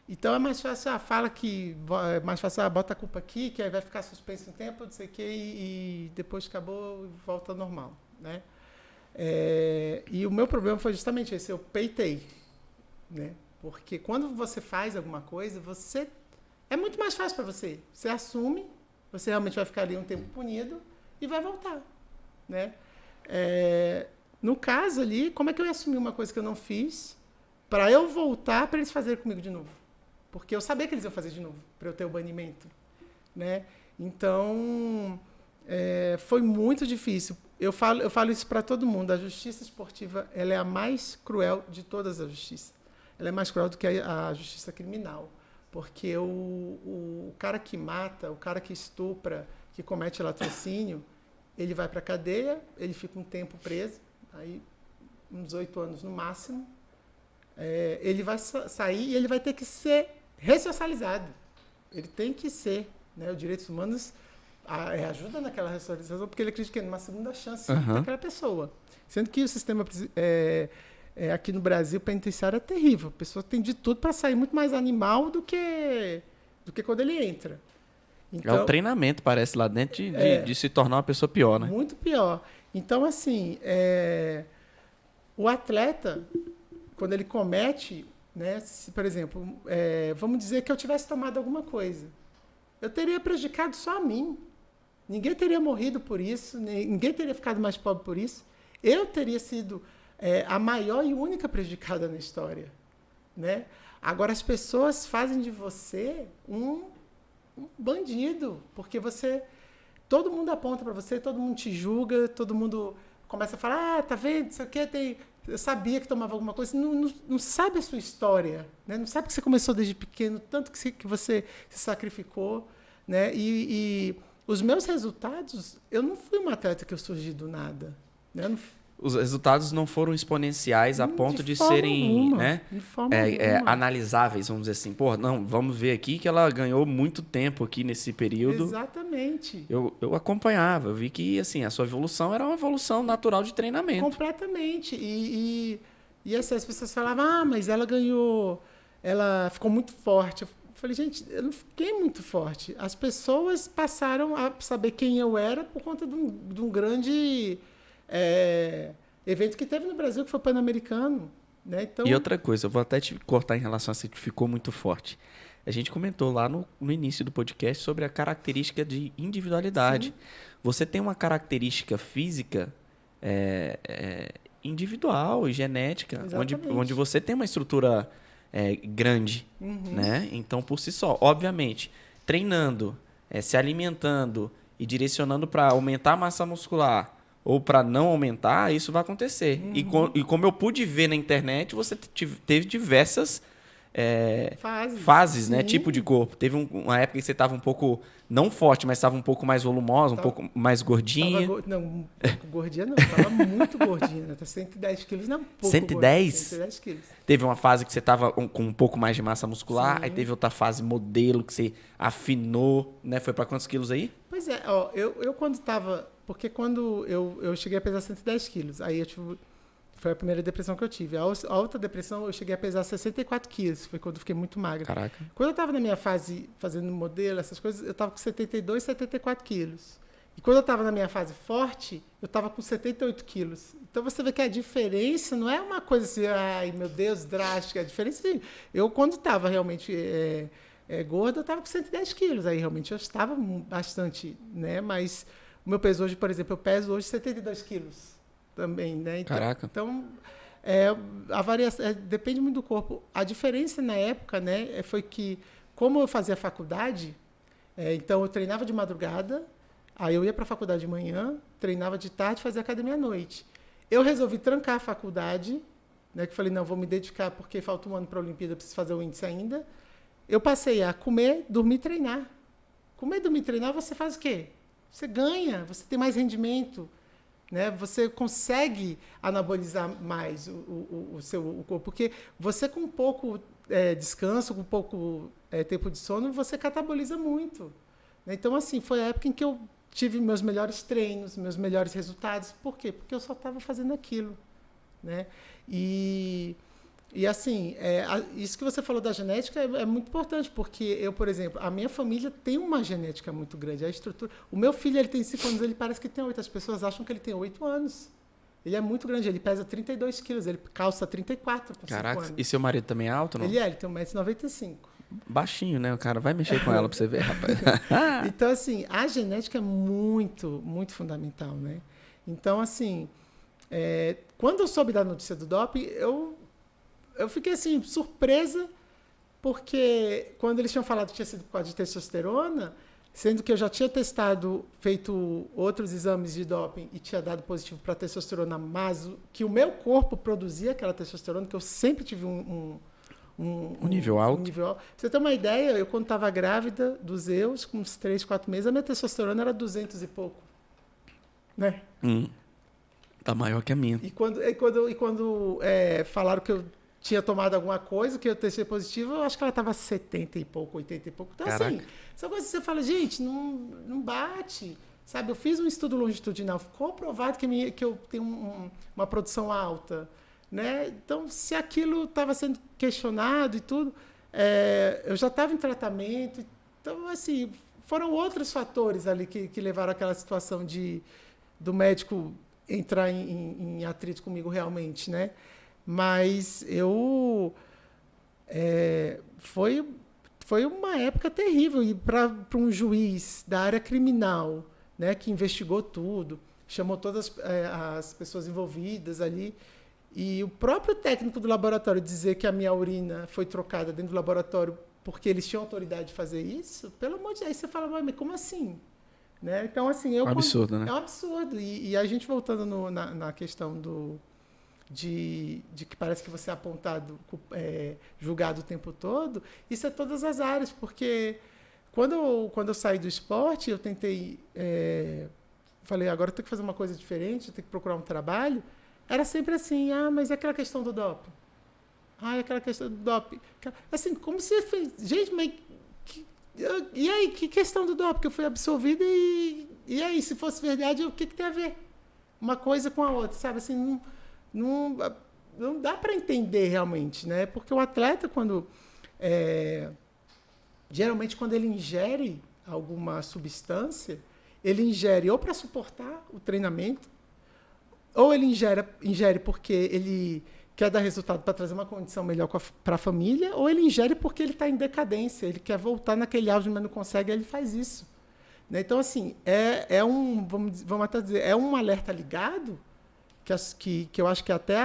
Então é mais fácil, fala que é mais fácil, bota a culpa aqui, que aí vai ficar suspenso um tempo, não sei o quê, e depois acabou e volta ao normal, né? E o meu problema foi justamente esse, eu peitei, né? Porque quando você faz alguma coisa, é muito mais fácil para você. Você assume, você realmente vai ficar ali um tempo punido e vai voltar, né? No caso ali, como é que eu ia assumir uma coisa que eu não fiz para eu voltar para eles fazerem comigo de novo? Porque eu sabia que eles iam fazer de novo, para eu ter o banimento, né? Então, foi muito difícil. Eu falo isso para todo mundo. A justiça esportiva, ela é a mais cruel de todas as justiças. Ela é mais cruel do que a justiça criminal. Porque o cara que mata, o cara que estupra, que comete latrocínio, ele vai para a cadeia, ele fica um tempo preso, aí uns 8 anos no máximo. Ele vai sair e ele vai ter que ser ressocializado. Ele tem que ser, né? Os direitos humanos ajuda naquela ressocialização, porque ele acredita que é uma segunda chance daquela pessoa. Sendo que o sistema aqui no Brasil penitenciário é terrível. A pessoa tem de tudo para sair muito mais animal do que quando ele entra. Então, é o treinamento, parece, lá dentro de se tornar uma pessoa pior, né? Muito pior. Então, assim, o atleta, quando ele comete, né, se, por exemplo, vamos dizer que eu tivesse tomado alguma coisa, eu teria prejudicado só a mim. Ninguém teria morrido por isso, ninguém teria ficado mais pobre por isso. Eu teria sido a maior e única prejudicada na história, né? Agora, as pessoas fazem de você um bandido, porque todo mundo aponta para você, todo mundo te julga, todo mundo começa a falar, tá vendo, isso aqui eu sabia que tomava alguma coisa, não sabe a sua história, né? Não sabe que você começou desde pequeno, tanto que você se sacrificou, né? E os meus resultados, eu não fui uma atleta que eu surgi do nada, né? Os resultados não foram exponenciais a ponto de forma serem alguma, né, de forma alguma. analisáveis, vamos dizer assim. Pô, não, vamos ver aqui que ela ganhou muito tempo aqui nesse período. Exatamente. Eu acompanhava, eu vi que assim, a sua evolução era uma evolução natural de treinamento. Completamente. E assim, as pessoas falavam, mas ela ganhou, ela ficou muito forte. Eu falei, gente, eu não fiquei muito forte. As pessoas passaram a saber quem eu era por conta de um grande evento que teve no Brasil, que foi o Pan-Americano. Né? Então, e outra coisa, eu vou até te cortar em relação a se ficou muito forte. A gente comentou lá no início do podcast sobre a característica de individualidade. Sim. Você tem uma característica física individual e genética, onde você tem uma estrutura grande. Né? Então, por si só, obviamente, treinando, se alimentando e direcionando para aumentar a massa muscular ou para não aumentar, isso vai acontecer. E como eu pude ver na internet, você teve diversas fases, né? Tipo de corpo. Teve uma época que você estava um pouco, não forte, mas estava um pouco mais volumosa, um pouco mais gordinha. Não, gordinha não. Estava muito gordinha. Tá 110 quilos, não. 110? 110 quilos. Teve uma fase que você estava com um pouco mais de massa muscular, aí teve outra fase modelo que você afinou, né? Foi para quantos quilos aí? Pois é, ó, eu quando estava... Porque quando eu cheguei a pesar 110 quilos, aí foi a primeira depressão que eu tive. A outra depressão, eu cheguei a pesar 64 quilos, foi quando eu fiquei muito magra. Caraca. Quando eu estava na minha fase fazendo modelo, essas coisas, eu estava com 72, 74 quilos. E quando eu estava na minha fase forte, eu estava com 78 quilos. Então você vê que a diferença não é uma coisa assim, ai meu Deus, drástica. A diferença, eu quando estava realmente gorda, eu estava com 110 quilos. Aí realmente eu estava bastante, né? Mas o meu peso hoje, por exemplo, eu peso hoje 72 quilos também, né? Então, caraca. Então, a variação depende muito do corpo. A diferença na época, né, foi que, como eu fazia faculdade, então eu treinava de madrugada, aí eu ia para a faculdade de manhã, treinava de tarde, fazia academia à noite. Eu resolvi trancar a faculdade, né, que falei, não, vou me dedicar porque falta um ano para a Olimpíada, preciso fazer o índice ainda. Eu passei a comer, dormir, treinar. Comer, dormir, treinar, você faz o quê? Você ganha, você tem mais rendimento, né? Você consegue anabolizar mais o seu corpo, porque você com pouco descanso, com pouco tempo de sono, você cataboliza muito. Né? Então, assim, foi a época em que eu tive meus melhores treinos, meus melhores resultados. Por quê? Porque eu só estava fazendo aquilo. Né? E assim, isso que você falou da genética é muito importante, porque eu, por exemplo, a minha família tem uma genética muito grande, a estrutura. O meu filho, ele tem 5 anos, ele parece que tem 8. As pessoas acham que ele tem 8 anos. Ele é muito grande, ele pesa 32 quilos, ele calça 34 com 5 anos. Caraca, e seu marido também é alto, não? Ele tem 1,95 m. Baixinho, né? O cara vai mexer com ela pra você ver, rapaz. Então, assim, a genética é muito, muito fundamental, né? Então, assim, quando eu soube da notícia do doping, eu fiquei, assim, surpresa, porque quando eles tinham falado que tinha sido por causa de testosterona, sendo que eu já tinha feito outros exames de doping e tinha dado positivo para testosterona, mas que o meu corpo produzia aquela testosterona, que eu sempre tive um nível alto. Pra você ter uma ideia, eu quando estava grávida dos Zeus, com uns 3, 4 meses, a minha testosterona era 200 e pouco. Né? Tá maior que a minha. E quando falaram que eu tinha tomado alguma coisa, que eu testei positivo, eu acho que ela estava 70 e pouco, 80 e pouco. Então, Caraca. assim, essa coisa que você fala, gente, não bate. Sabe, eu fiz um estudo longitudinal, ficou provado que eu tenho uma produção alta. Né? Então, se aquilo estava sendo questionado e tudo, eu já estava em tratamento. Então, assim, foram outros fatores ali que levaram àquela situação do médico entrar em atrito comigo realmente, né? Mas foi uma época terrível. E para um juiz da área criminal, né, que investigou tudo, chamou todas as pessoas envolvidas ali, e o próprio técnico do laboratório dizer que a minha urina foi trocada dentro do laboratório porque eles tinham autoridade de fazer isso, pelo amor de Deus, aí você fala, mas como assim? Né? Então, assim, Absurdo, né? É um absurdo. E a gente voltando na questão de que parece que você é apontado, julgado o tempo todo, isso é todas as áreas, porque quando eu saí do esporte, eu tentei, falei, agora eu tenho que fazer uma coisa diferente, eu tenho que procurar um trabalho, era sempre assim, mas é aquela questão do doping. É aquela questão do doping. Assim, como se... Gente, mas... E aí, que questão do doping? Que eu fui absolvida e aí, se fosse verdade, o que tem a ver? Uma coisa com a outra, sabe? Assim, não dá para entender realmente, né? Porque o atleta, geralmente, quando ele ingere alguma substância, ele ingere ou para suportar o treinamento, ou ele ingere porque ele quer dar resultado para trazer uma condição melhor para a família, ou ele ingere porque ele está em decadência, ele quer voltar naquele auge, mas não consegue, aí ele faz isso. Né? Então, assim, vamos até dizer, é um alerta ligado que eu acho que até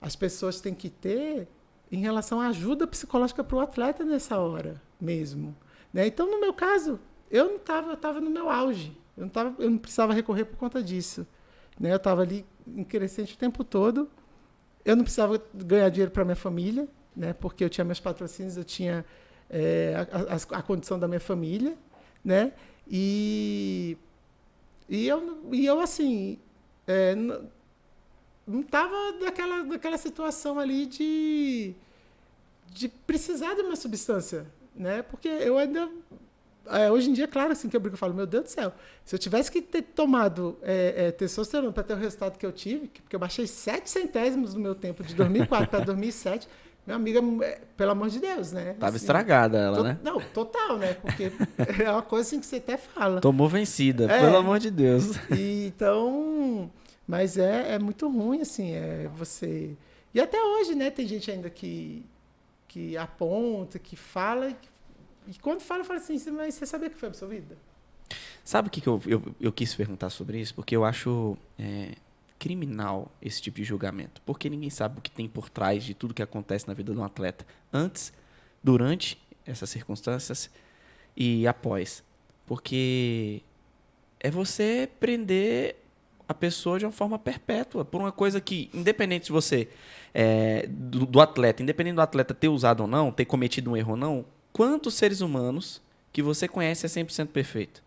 as pessoas têm que ter em relação à ajuda psicológica para o atleta nessa hora mesmo. Né? Então, no meu caso, eu estava no meu auge. Eu não precisava recorrer por conta disso. Né? Eu estava ali em crescente o tempo todo. Eu não precisava ganhar dinheiro para minha família, né? Porque eu tinha meus patrocínios, eu tinha a condição da minha família. Né? E eu assim, não estava daquela situação ali de precisar de uma substância. Né? Porque eu ainda... hoje em dia, claro, assim, que eu brinco, eu falo, meu Deus do céu, se eu tivesse que ter tomado testosterona para ter o resultado que eu tive, porque eu baixei 7 centésimos no meu tempo, de 2004 para 2007, minha amiga, pelo amor de Deus, né? Tava assim, estragada ela, né? Não, total, né? Porque é uma coisa assim que você até fala. Tomou vencida, pelo amor de Deus. Então, mas é muito ruim, assim, você... E até hoje, né, tem gente ainda que aponta, que fala... E quando fala, eu falo assim, mas você sabia que foi absolvida? Sabe o que eu quis perguntar sobre isso? Porque eu acho criminal esse tipo de julgamento. Porque ninguém sabe o que tem por trás de tudo que acontece na vida de um atleta. Antes, durante essas circunstâncias e após. Porque é você prender a pessoa de uma forma perpétua por uma coisa que, independente de você, do atleta, independente do atleta ter usado ou não, ter cometido um erro ou não, quantos seres humanos que você conhece é 100% perfeito?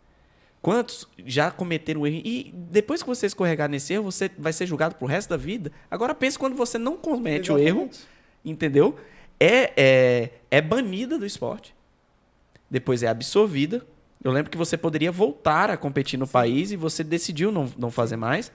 Quantos já cometeram um erro? E depois que você escorregar nesse erro, você vai ser julgado pro resto da vida. Agora pense quando você não comete o erro, entendeu? É banida do esporte. Depois é absolvida. Eu lembro que você poderia voltar a competir no país e você decidiu não fazer mais.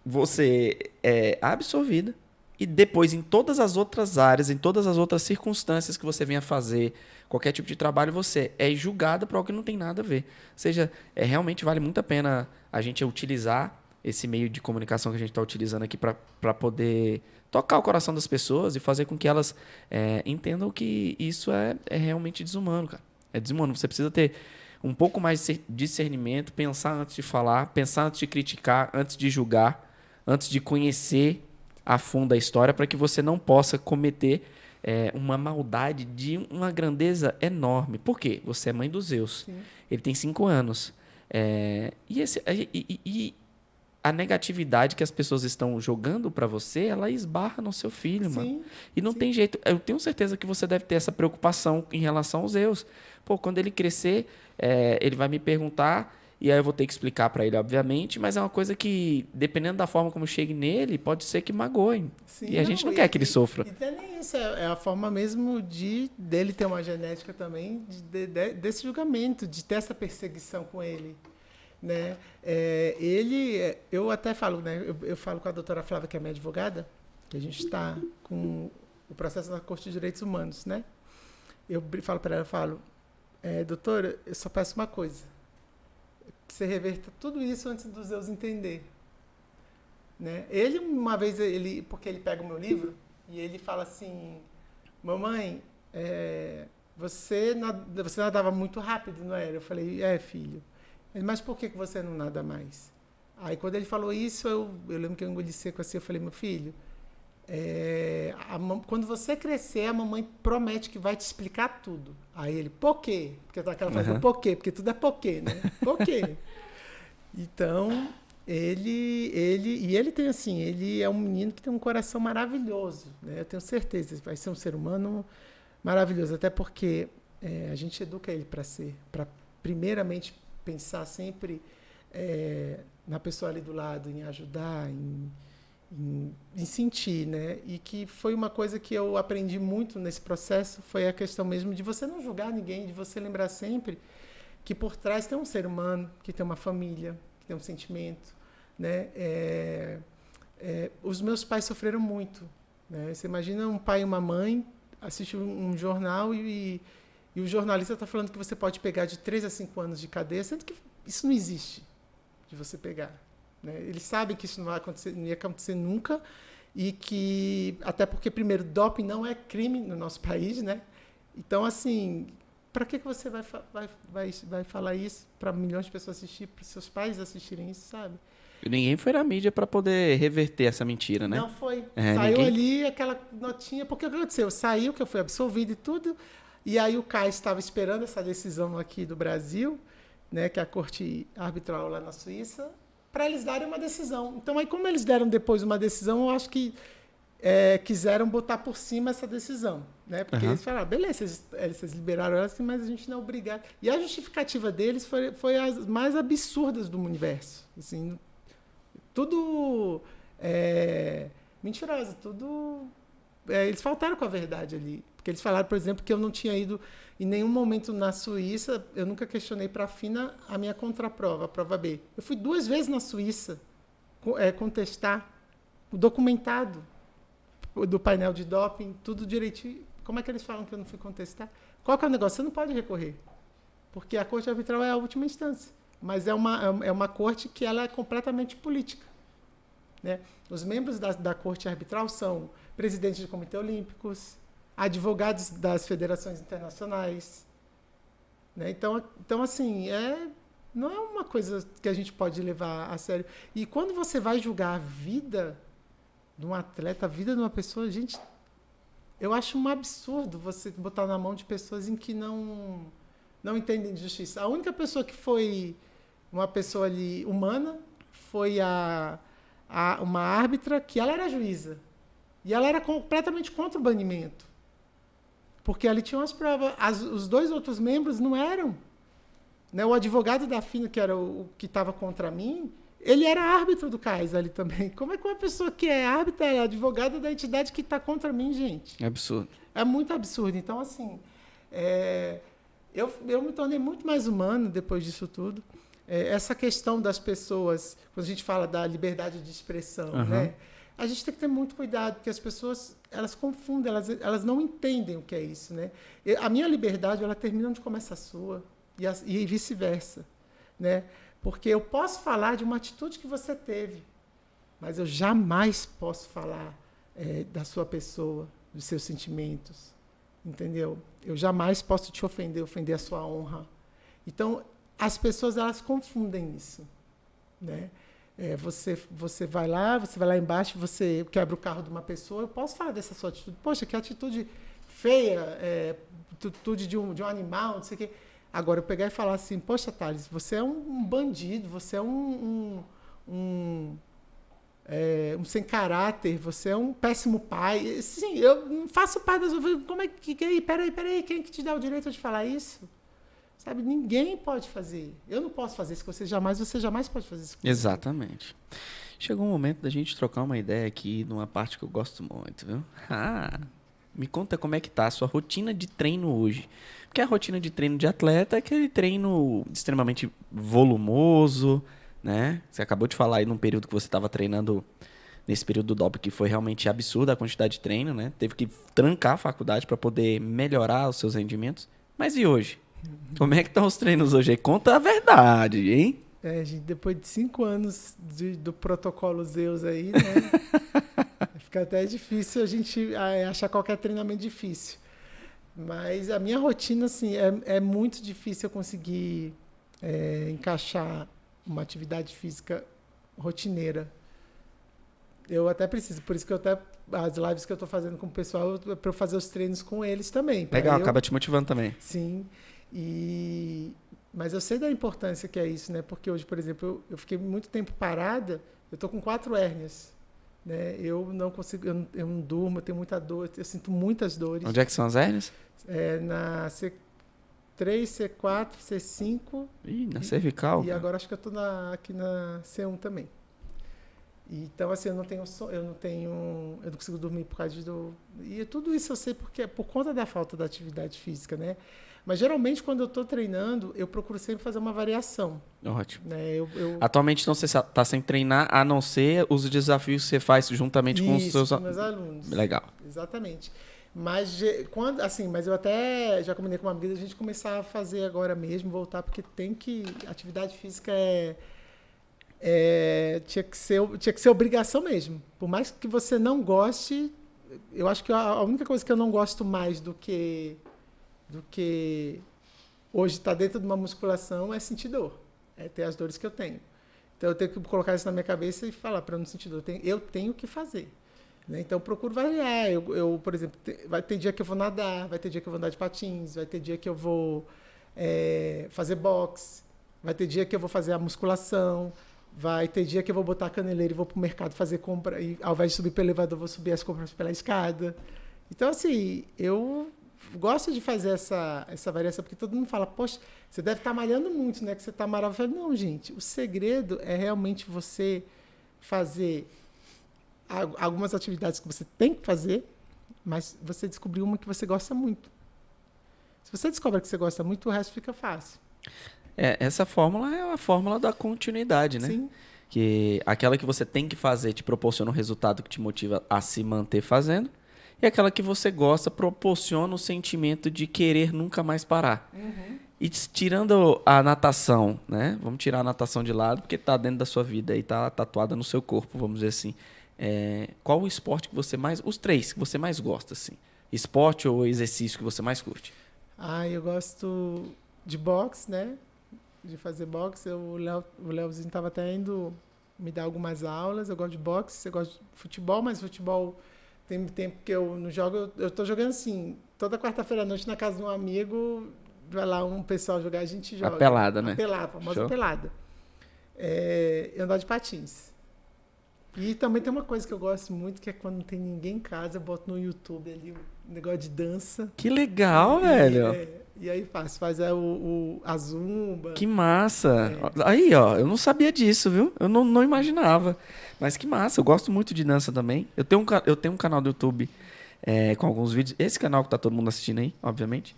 Você é absolvida. E depois, em todas as outras áreas, em todas as outras circunstâncias que você venha fazer, qualquer tipo de trabalho, você é julgado por algo que não tem nada a ver. Ou seja, realmente vale muito a pena a gente utilizar esse meio de comunicação que a gente está utilizando aqui para poder tocar o coração das pessoas e fazer com que elas entendam que isso é realmente desumano, cara. É desumano. Você precisa ter um pouco mais de discernimento, pensar antes de falar, pensar antes de criticar, antes de julgar, antes de conhecer a fundo a história, para que você não possa cometer uma maldade de uma grandeza enorme. Por quê? Você é mãe dos Zeus. Sim. Ele tem 5 anos. E a negatividade que as pessoas estão jogando para você, ela esbarra no seu filho, Sim, mano. E não sim. tem jeito. Eu tenho certeza que você deve ter essa preocupação em relação aos Zeus. Pô, quando ele crescer, ele vai me perguntar, e aí eu vou ter que explicar para ele, obviamente, mas é uma coisa que, dependendo da forma como chegue nele, pode ser que magoe. Sim, E a gente não quer que ele sofra. E não é nem isso, é a forma mesmo dele ter uma genética também, desse julgamento, de ter essa perseguição com ele. Né? Eu até falo, né? Eu falo com a doutora Flávia, que é minha advogada, que a gente está com o processo na Corte de Direitos Humanos. Né? Eu falo para ela, doutora, eu só peço uma coisa, que você reverta tudo isso antes dos Zeus entender. Né? Ele, uma vez, porque ele pega o meu livro e ele fala assim, mamãe, você nadava muito rápido, não era? Eu falei, filho. Mas por que você não nada mais? Aí, quando ele falou isso, eu lembro que eu engoli seco assim, eu falei, meu filho, quando você crescer, a mamãe promete que vai te explicar tudo. Aí ele, por quê? Porque tá aquela frase, por quê? Porque tudo é por quê, né? Por quê? Então, ele tem assim, ele é um menino que tem um coração maravilhoso, né? Eu tenho certeza, vai ser um ser humano maravilhoso, até porque a gente educa ele para primeiramente pensar sempre na pessoa ali do lado, em ajudar, em sentir, né? E que foi uma coisa que eu aprendi muito nesse processo, foi a questão mesmo de você não julgar ninguém, de você lembrar sempre que por trás tem um ser humano, que tem uma família, que tem um sentimento, né? Os meus pais sofreram muito, né? Você imagina um pai e uma mãe assistir um jornal e o jornalista está falando que você pode pegar de 3 a 5 anos de cadeia, sendo que isso não existe, de você pegar. Né? Eles sabem que isso não ia acontecer nunca, e que, até porque, primeiro, doping não é crime no nosso país, né? Então, assim, para que você vai falar isso para milhões de pessoas assistir, para seus pais assistirem isso, sabe? E ninguém foi na mídia para poder reverter essa mentira, né? Não foi. Saiu ninguém... ali aquela notinha, porque o que aconteceu? Saiu que eu fui absolvido e tudo. E aí o CAI estava esperando essa decisão aqui do Brasil, né, que é a Corte Arbitral lá na Suíça, para eles darem uma decisão. Então, aí como eles deram depois uma decisão, eu acho que quiseram botar por cima essa decisão. Né? Porque eles falaram, beleza, vocês liberaram ela, mas a gente não é obrigado. E a justificativa deles foi as mais absurdas do universo. Assim, tudo mentirosa, tudo... eles faltaram com a verdade ali. Porque eles falaram, por exemplo, que eu não tinha ido em nenhum momento na Suíça, eu nunca questionei para a FINA a minha contraprova, a prova B. Eu fui 2 vezes na Suíça contestar o documentado do painel de doping, tudo direitinho. Como é que eles falam que eu não fui contestar? Qual que é o negócio? Você não pode recorrer, porque a Corte Arbitral é a última instância. Mas é uma corte que ela é completamente política. Né? Os membros da Corte Arbitral são presidentes de comitê olímpicos, advogados das federações internacionais. Né? Então, assim, não é uma coisa que a gente pode levar a sério. E quando você vai julgar a vida de um atleta, a vida de uma pessoa, gente, eu acho um absurdo você botar na mão de pessoas em que não entendem de justiça. A única pessoa que foi uma pessoa ali humana foi uma árbitra, que ela era juíza. E ela era completamente contra o banimento. Porque ali tinham as provas. Os 2 outros membros não eram. Né? O advogado da FINA, que era o que estava contra mim, ele era árbitro do CAIS ali também. Como é que uma pessoa que é árbitra é advogada da entidade que está contra mim, gente? É absurdo. É muito absurdo. Então, assim, eu me tornei muito mais humano depois disso tudo. Essa questão das pessoas, quando a gente fala da liberdade de expressão, né? A gente tem que ter muito cuidado, porque as pessoas, elas confundem, elas não entendem o que é isso, né? A minha liberdade, ela termina onde começa a sua, e vice-versa, né? Porque eu posso falar de uma atitude que você teve, mas eu jamais posso falar da sua pessoa, dos seus sentimentos, entendeu? Eu jamais posso te ofender a sua honra. Então, as pessoas elas confundem isso, né? Você vai lá embaixo, você quebra o carro de uma pessoa. Eu posso falar dessa sua atitude? Poxa, que atitude feia, atitude de um animal, não sei o quê. Agora, eu pegar e falar assim, poxa, Thales, você é um bandido, você é um sem caráter, você é um péssimo pai. Sim, eu não faço parte das... Como é que... Peraí, quem que te dá o direito de falar isso? Sabe, ninguém pode fazer. Eu não posso fazer isso com você jamais pode fazer isso com você. Exatamente. Chegou o momento da gente trocar uma ideia aqui numa parte que eu gosto muito, viu? Me conta como é que tá a sua rotina de treino hoje. Porque a rotina de treino de atleta é aquele treino extremamente volumoso, né? Você acabou de falar aí num período que você estava treinando, nesse período do doping, que foi realmente absurda a quantidade de treino, né? Teve que trancar a faculdade para poder melhorar os seus rendimentos. Mas e hoje? Como é que estão os treinos hoje? Conta a verdade, hein? Gente, depois de 5 anos do protocolo Zeus aí, né? Fica até difícil a gente achar qualquer treinamento difícil. Mas a minha rotina, assim, é muito difícil eu conseguir encaixar uma atividade física rotineira. Eu até preciso, por isso que as lives que eu estou fazendo com o pessoal, para eu fazer os treinos com eles também. Legal, acaba te motivando também. Sim. Mas eu sei da importância que é isso, né? Porque hoje, por exemplo, eu fiquei muito tempo parada, eu estou com 4 hérnias, né? Eu não consigo, eu não durmo, eu tenho muita dor, eu sinto muitas dores. Onde é que são as hérnias? Na C3, C4, C5. Ih, na cervical. E agora acho que eu estou aqui na C1 também. Então, assim, eu não consigo dormir por causa E tudo isso eu sei porque é por conta da falta da atividade física, né? Mas, geralmente, quando eu estou treinando, eu procuro sempre fazer uma variação. Ótimo. Né? Atualmente, então, você está sem treinar, a não ser os desafios que você faz juntamente com os seus... com meus alunos. Legal. Exatamente. Mas eu até já combinei com uma amiga a gente começar a fazer agora mesmo, voltar, porque atividade física tinha que ser obrigação mesmo. Por mais que você não goste, eu acho que a única coisa que eu não gosto mais do que hoje estar dentro de uma musculação é sentir dor. É ter as dores que eu tenho. Então, eu tenho que colocar isso na minha cabeça e falar para eu não sentir dor. Eu tenho que fazer. Né? Então, eu procuro variar. Eu, por exemplo, vai ter dia que eu vou nadar, vai ter dia que eu vou andar de patins, vai ter dia que eu vou fazer boxe, vai ter dia que eu vou fazer a musculação, vai ter dia que eu vou botar a caneleira e vou para o mercado fazer compra, e ao invés de subir pelo elevador, eu vou subir as compras pela escada. Então, assim, eu gosto de fazer essa variação, porque todo mundo fala, poxa, você deve estar malhando muito, né? Que você está maravilhoso. Não, gente, o segredo é realmente você fazer algumas atividades que você tem que fazer, mas você descobrir uma que você gosta muito. Se você descobre que você gosta muito, o resto fica fácil. Essa fórmula é a fórmula da continuidade, né? Sim. Que aquela que você tem que fazer te proporciona um resultado que te motiva a se manter fazendo, e aquela que você gosta proporciona o sentimento de querer nunca mais parar. Uhum. E tirando a natação, né? Vamos tirar a natação de lado, porque está dentro da sua vida e está tatuada no seu corpo, vamos dizer assim. Qual o esporte que você mais... Os 3 que você mais gosta, assim? Esporte ou exercício que você mais curte? Eu gosto de boxe, né? De fazer boxe. O Leozinho estava até indo me dar algumas aulas. Eu gosto de boxe, eu gosto de futebol, mas futebol... Tem tempo que eu não jogo. Eu tô jogando assim, toda quarta-feira à noite na casa de um amigo, vai lá um pessoal jogar, a gente joga. A pelada, né? A pelada, a famosa Show. pelada. Andar de patins. E também tem uma coisa que eu gosto muito, que é quando não tem ninguém em casa, eu boto no YouTube ali um negócio de dança. Que legal, velho. E aí faz a zumba. Que massa. Aí, ó, eu não sabia disso, viu? Eu não imaginava. Mas que massa, eu gosto muito de dança também. Eu tenho um canal do YouTube com alguns vídeos. Esse canal que tá todo mundo assistindo aí, obviamente.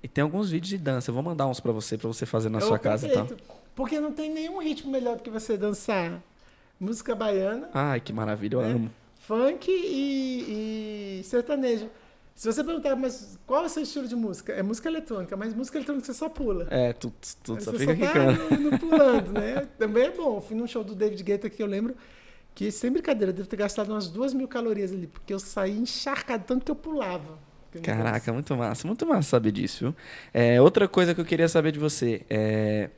E tem alguns vídeos de dança. Eu vou mandar uns pra você fazer na sua casa, então. Porque não tem nenhum ritmo melhor do que você dançar música baiana. Ai, que maravilha, eu amo. Funk e sertanejo. Se você perguntar, mas qual é o seu estilo de música? É música eletrônica, mas música eletrônica você só pula. Tu só você fica quicando. No pulando, né? Também é bom. Eu fui num show do David Guetta que eu lembro que, sem brincadeira, eu devo ter gastado umas 2.000 calorias ali, porque eu saí encharcado, tanto que eu pulava. Caraca, muito massa saber disso, viu? Outra coisa que eu queria saber de você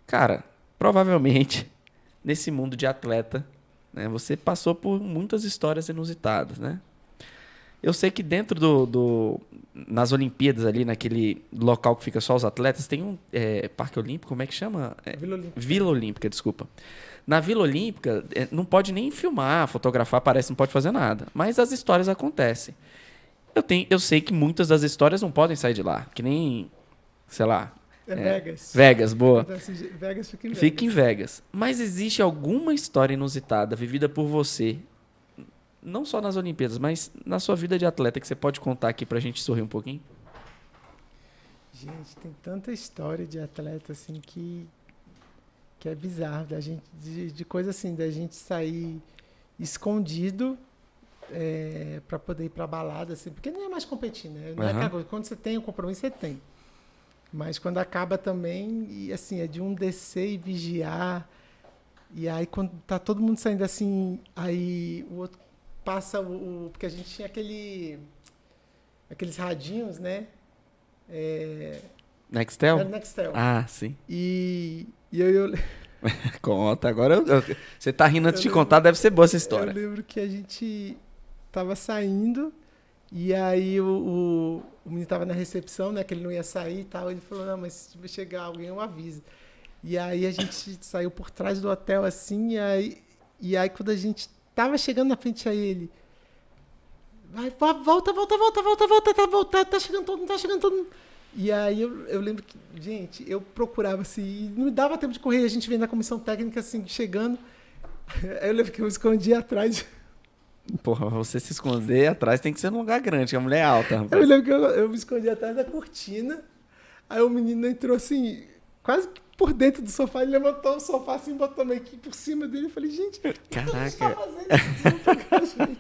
cara, provavelmente nesse mundo de atleta, né, você passou por muitas histórias inusitadas, né? Eu sei que dentro nas Olimpíadas ali, naquele local que fica só os atletas, tem um Parque Olímpico, como é que chama? Vila Olímpica. Vila Olímpica, desculpa. Na Vila Olímpica, não pode nem filmar, fotografar, parece, não pode fazer nada. Mas as histórias acontecem. Eu sei que muitas das histórias não podem sair de lá. Que nem, sei lá... Vegas. Vegas, boa. Vegas fica em Vegas. Fica em Vegas. Mas existe alguma história inusitada vivida por você, não só nas Olimpíadas, mas na sua vida de atleta, que você pode contar aqui pra gente sorrir um pouquinho? Gente, tem tanta história de atleta assim que é bizarro, da gente, de coisa assim, da gente sair escondido para poder ir pra balada, assim, porque não é mais competir, né? Não é aquela coisa, quando você tem o compromisso, você tem. Mas quando acaba também, e assim, é de um descer e vigiar, e aí quando tá todo mundo saindo assim, aí o outro passa porque a gente tinha aqueles radinhos, né? Nextel? Era Nextel. Ah, sim. E eu Conta, agora você tá rindo antes de contar, deve ser boa essa história. Eu lembro que a gente tava saindo e aí o menino tava na recepção, né, que ele não ia sair e tal, ele falou, não, mas se chegar alguém eu aviso. E aí a gente saiu por trás do hotel assim, e aí quando a gente tava chegando na frente, aí ele vai, volta, tá chegando todo mundo. E aí eu lembro que, gente, eu procurava assim, e não dava tempo de correr, a gente vem na comissão técnica assim, chegando, aí eu lembro que eu me escondi atrás. Porra, você se esconder atrás tem que ser num lugar grande, que a mulher é alta. Rapaz. Eu lembro que eu me escondi atrás da cortina, aí o menino entrou assim, quase que por dentro do sofá, ele levantou o sofá assim, botou meio que por cima dele, eu falei, gente, o que a gente tá fazendo?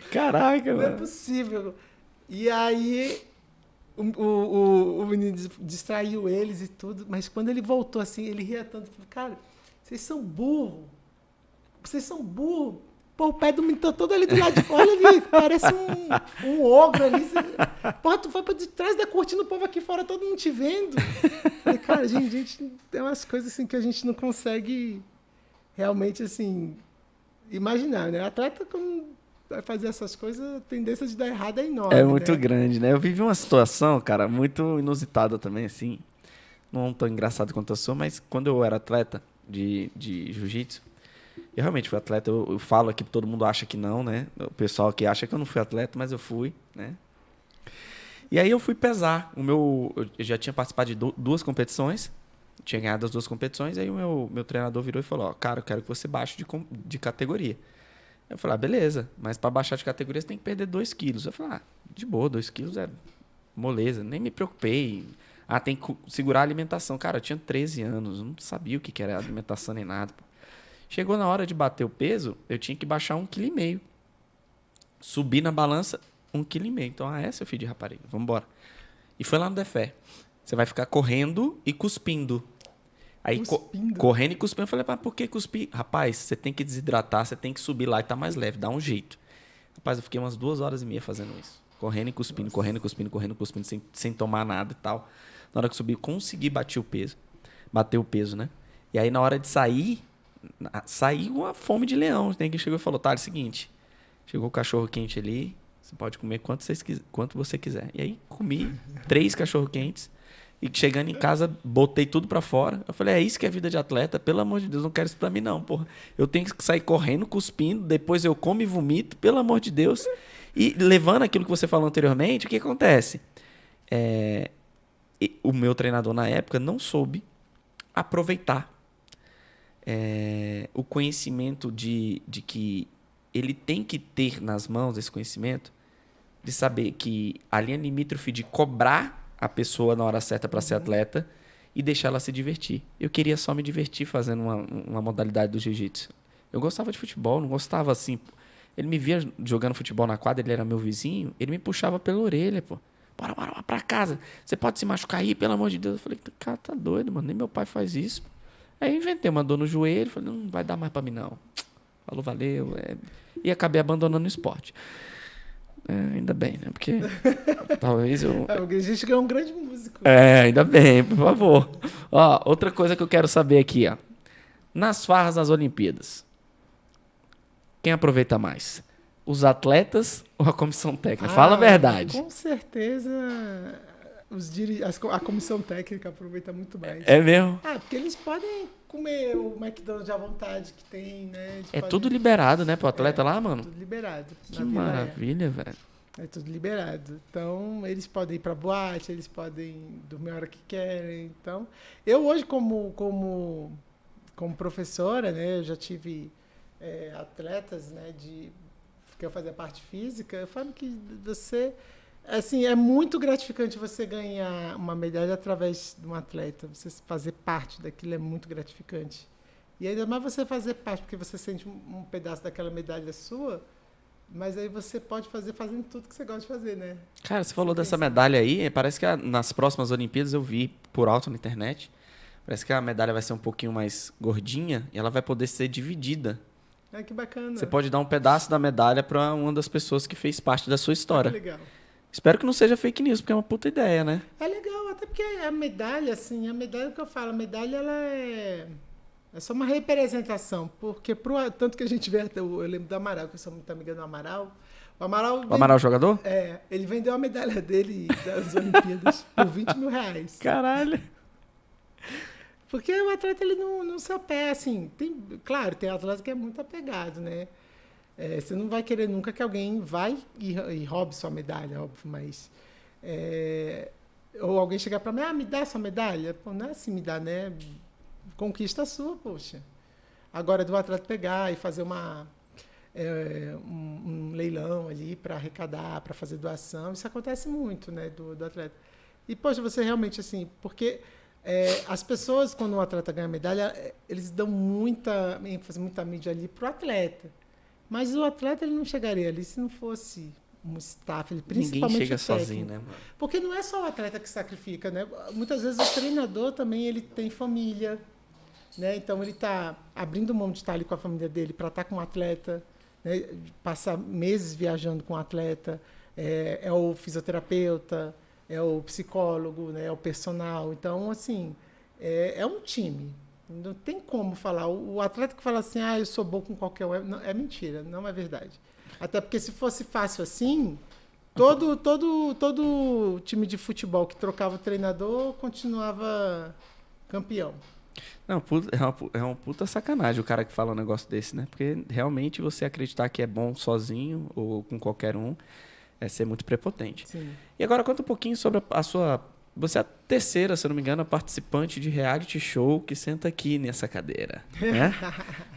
Caraca, não mano. É possível. E aí o menino distraiu eles e tudo, mas quando ele voltou assim, ele ria tanto, falou, cara, vocês são burros. Pô, o pé do menino tá todo ali do lado de fora, ali, parece um ogro ali. Pô, tu foi pra trás da cortina, o povo aqui fora, todo mundo te vendo. Falei, cara, gente, tem umas coisas assim que a gente não consegue realmente, assim, imaginar, né? Atleta, quando vai fazer essas coisas, a tendência de dar errado é enorme, É muito né? grande, né? Eu vivi uma situação, cara, muito inusitada também, assim. Não tão engraçado quanto eu sou, mas quando eu era atleta de jiu-jitsu, eu realmente fui atleta, eu falo aqui, todo mundo acha que não, né? O pessoal que acha que eu não fui atleta, mas eu fui, né? E aí eu fui pesar. Eu já tinha participado de duas competições, tinha ganhado as duas competições, aí o meu treinador virou e falou, ó, cara, eu quero que você baixe de categoria. Eu falei, beleza, mas para baixar de categoria você tem que perder 2 quilos. Eu falei, de boa, 2 quilos é moleza, nem me preocupei. Tem que segurar a alimentação. Cara, eu tinha 13 anos, não sabia o que era alimentação nem nada, pô. Chegou na hora de bater o peso, eu tinha que baixar 1,5 kg. Subi na balança, 1,5 kg. Então, seu filho de rapariga, vamos embora. E foi lá no Defé. Você vai ficar correndo e cuspindo. Aí, correndo e cuspindo, eu falei, por que cuspir? Rapaz, você tem que desidratar, você tem que subir lá e tá mais leve, dá um jeito. Rapaz, eu fiquei umas 2h30 fazendo isso. Correndo e cuspindo, Nossa. correndo e cuspindo, sem tomar nada e tal. Na hora que subi, consegui bater o peso, né? E aí, na hora de sair, saiu uma fome de leão. Tem quem chegou e falou, tá, é o seguinte, chegou o cachorro quente ali, você pode comer quanto você quiser. E aí, comi 3 cachorro quentes. E chegando em casa, botei tudo pra fora. Eu falei, é isso que é vida de atleta? Pelo amor de Deus, não quero isso pra mim não, porra. Eu tenho que sair correndo, cuspindo, depois eu como e vomito, pelo amor de Deus. E levando aquilo que você falou anteriormente, o que acontece? O meu treinador na época não soube aproveitar o conhecimento de que ele tem que ter nas mãos esse conhecimento de saber que a linha limítrofe de cobrar a pessoa na hora certa para ser atleta e deixar ela se divertir. Eu queria só me divertir fazendo uma modalidade do jiu-jitsu. Eu gostava de futebol, não gostava assim. Ele me via jogando futebol na quadra, ele era meu vizinho, ele me puxava pela orelha, pô. Bora pra casa. Você pode se machucar aí, pelo amor de Deus. Eu falei, cara, tá doido, mano. Nem meu pai faz isso. Aí eu inventei uma dor no joelho, falei, não vai dar mais pra mim, não. Falou, valeu. E acabei abandonando o esporte. Ainda bem, né? Porque talvez eu... A gente ganhou um grande músico. Ainda bem, por favor. Ó, outra coisa que eu quero saber aqui, ó. Nas farras das Olimpíadas, quem aproveita mais? Os atletas ou a comissão técnica? Fala a verdade. Com certeza a comissão técnica aproveita muito mais. É mesmo? Porque eles podem comer o McDonald's à vontade que tem, né? Eles podem... Tudo liberado, né, pro atleta lá, mano? Tudo liberado. Que maravilha, velho. É tudo liberado. Então, eles podem ir pra boate, eles podem dormir a hora que querem. Então, eu hoje, como professora, né, eu já tive atletas, né, que eu fazia parte física, eu falo que você... Assim, é muito gratificante você ganhar uma medalha através de um atleta. Você fazer parte daquilo é muito gratificante. E ainda mais você fazer parte, porque você sente um pedaço daquela medalha sua, mas aí você pode fazer fazendo tudo que você gosta de fazer, né? Cara, você falou dessa medalha aí, parece que nas próximas Olimpíadas eu vi por alto na internet, parece que a medalha vai ser um pouquinho mais gordinha e ela vai poder ser dividida. Que bacana. Você pode dar um pedaço da medalha para uma das pessoas que fez parte da sua história. Que legal. Espero que não seja fake news, porque é uma puta ideia, né? É legal, até porque a medalha, assim, que eu falo, a medalha, ela é só uma representação, porque tanto que a gente vê, eu lembro do Amaral, que eu sou muito amiga do Amaral. O Amaral jogador? Ele vendeu a medalha dele das Olimpíadas por R$20 mil. Caralho! Porque o atleta, ele não se apega, assim, claro, tem atleta que é muito apegado, né? Você não vai querer nunca que alguém vai e roube sua medalha, óbvio, mas... ou alguém chegar para mim, me dá sua medalha? Pô, não é assim, me dá, né? Conquista sua, poxa. Agora, do atleta pegar e fazer um leilão ali para arrecadar, para fazer doação, isso acontece muito, né, do atleta. E, poxa, você realmente, assim, porque as pessoas, quando um atleta ganha medalha, eles dão muita ênfase, muita mídia ali pro atleta. Mas o atleta, ele não chegaria ali se não fosse um staff, ele, principalmente ninguém chega o técnico. sozinho, né, mano? Porque não é só o atleta que sacrifica, né? Muitas vezes o treinador também, ele tem família, né? Então ele está abrindo mão de estar ali com a família dele para estar com o atleta, né? Passar meses viajando com o atleta, é o fisioterapeuta, é o psicólogo, né? É o personal. Então, assim, é um time. Não tem como falar. O atleta que fala assim, eu sou bom com qualquer um, não, é mentira, não é verdade. Até porque se fosse fácil assim, todo time de futebol que trocava o treinador continuava campeão. Não, é uma puta sacanagem o cara que fala um negócio desse, né? Porque realmente você acreditar que é bom sozinho ou com qualquer um é ser muito prepotente. Sim. E agora conta um pouquinho sobre a sua... Você é a terceira, se eu não me engano, participante de reality show que senta aqui nessa cadeira, né?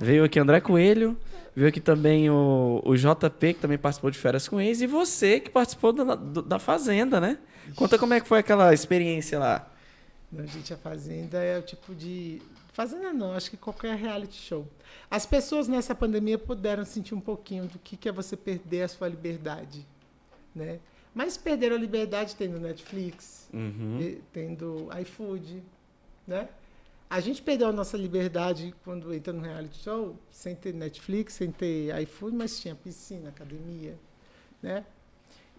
Veio aqui André Coelho, veio aqui também o JP, que também participou de Férias com Ex, e você que participou da Fazenda, né? Conta como é que foi aquela experiência lá. Não, gente, a Fazenda é o tipo de... Fazenda não, acho que qualquer reality show. As pessoas nessa pandemia puderam sentir um pouquinho do que é você perder a sua liberdade, né? Mas perderam a liberdade tendo Netflix, tendo iFood, né? A gente perdeu a nossa liberdade quando entra no reality show, sem ter Netflix, sem ter iFood, mas tinha piscina, academia, né?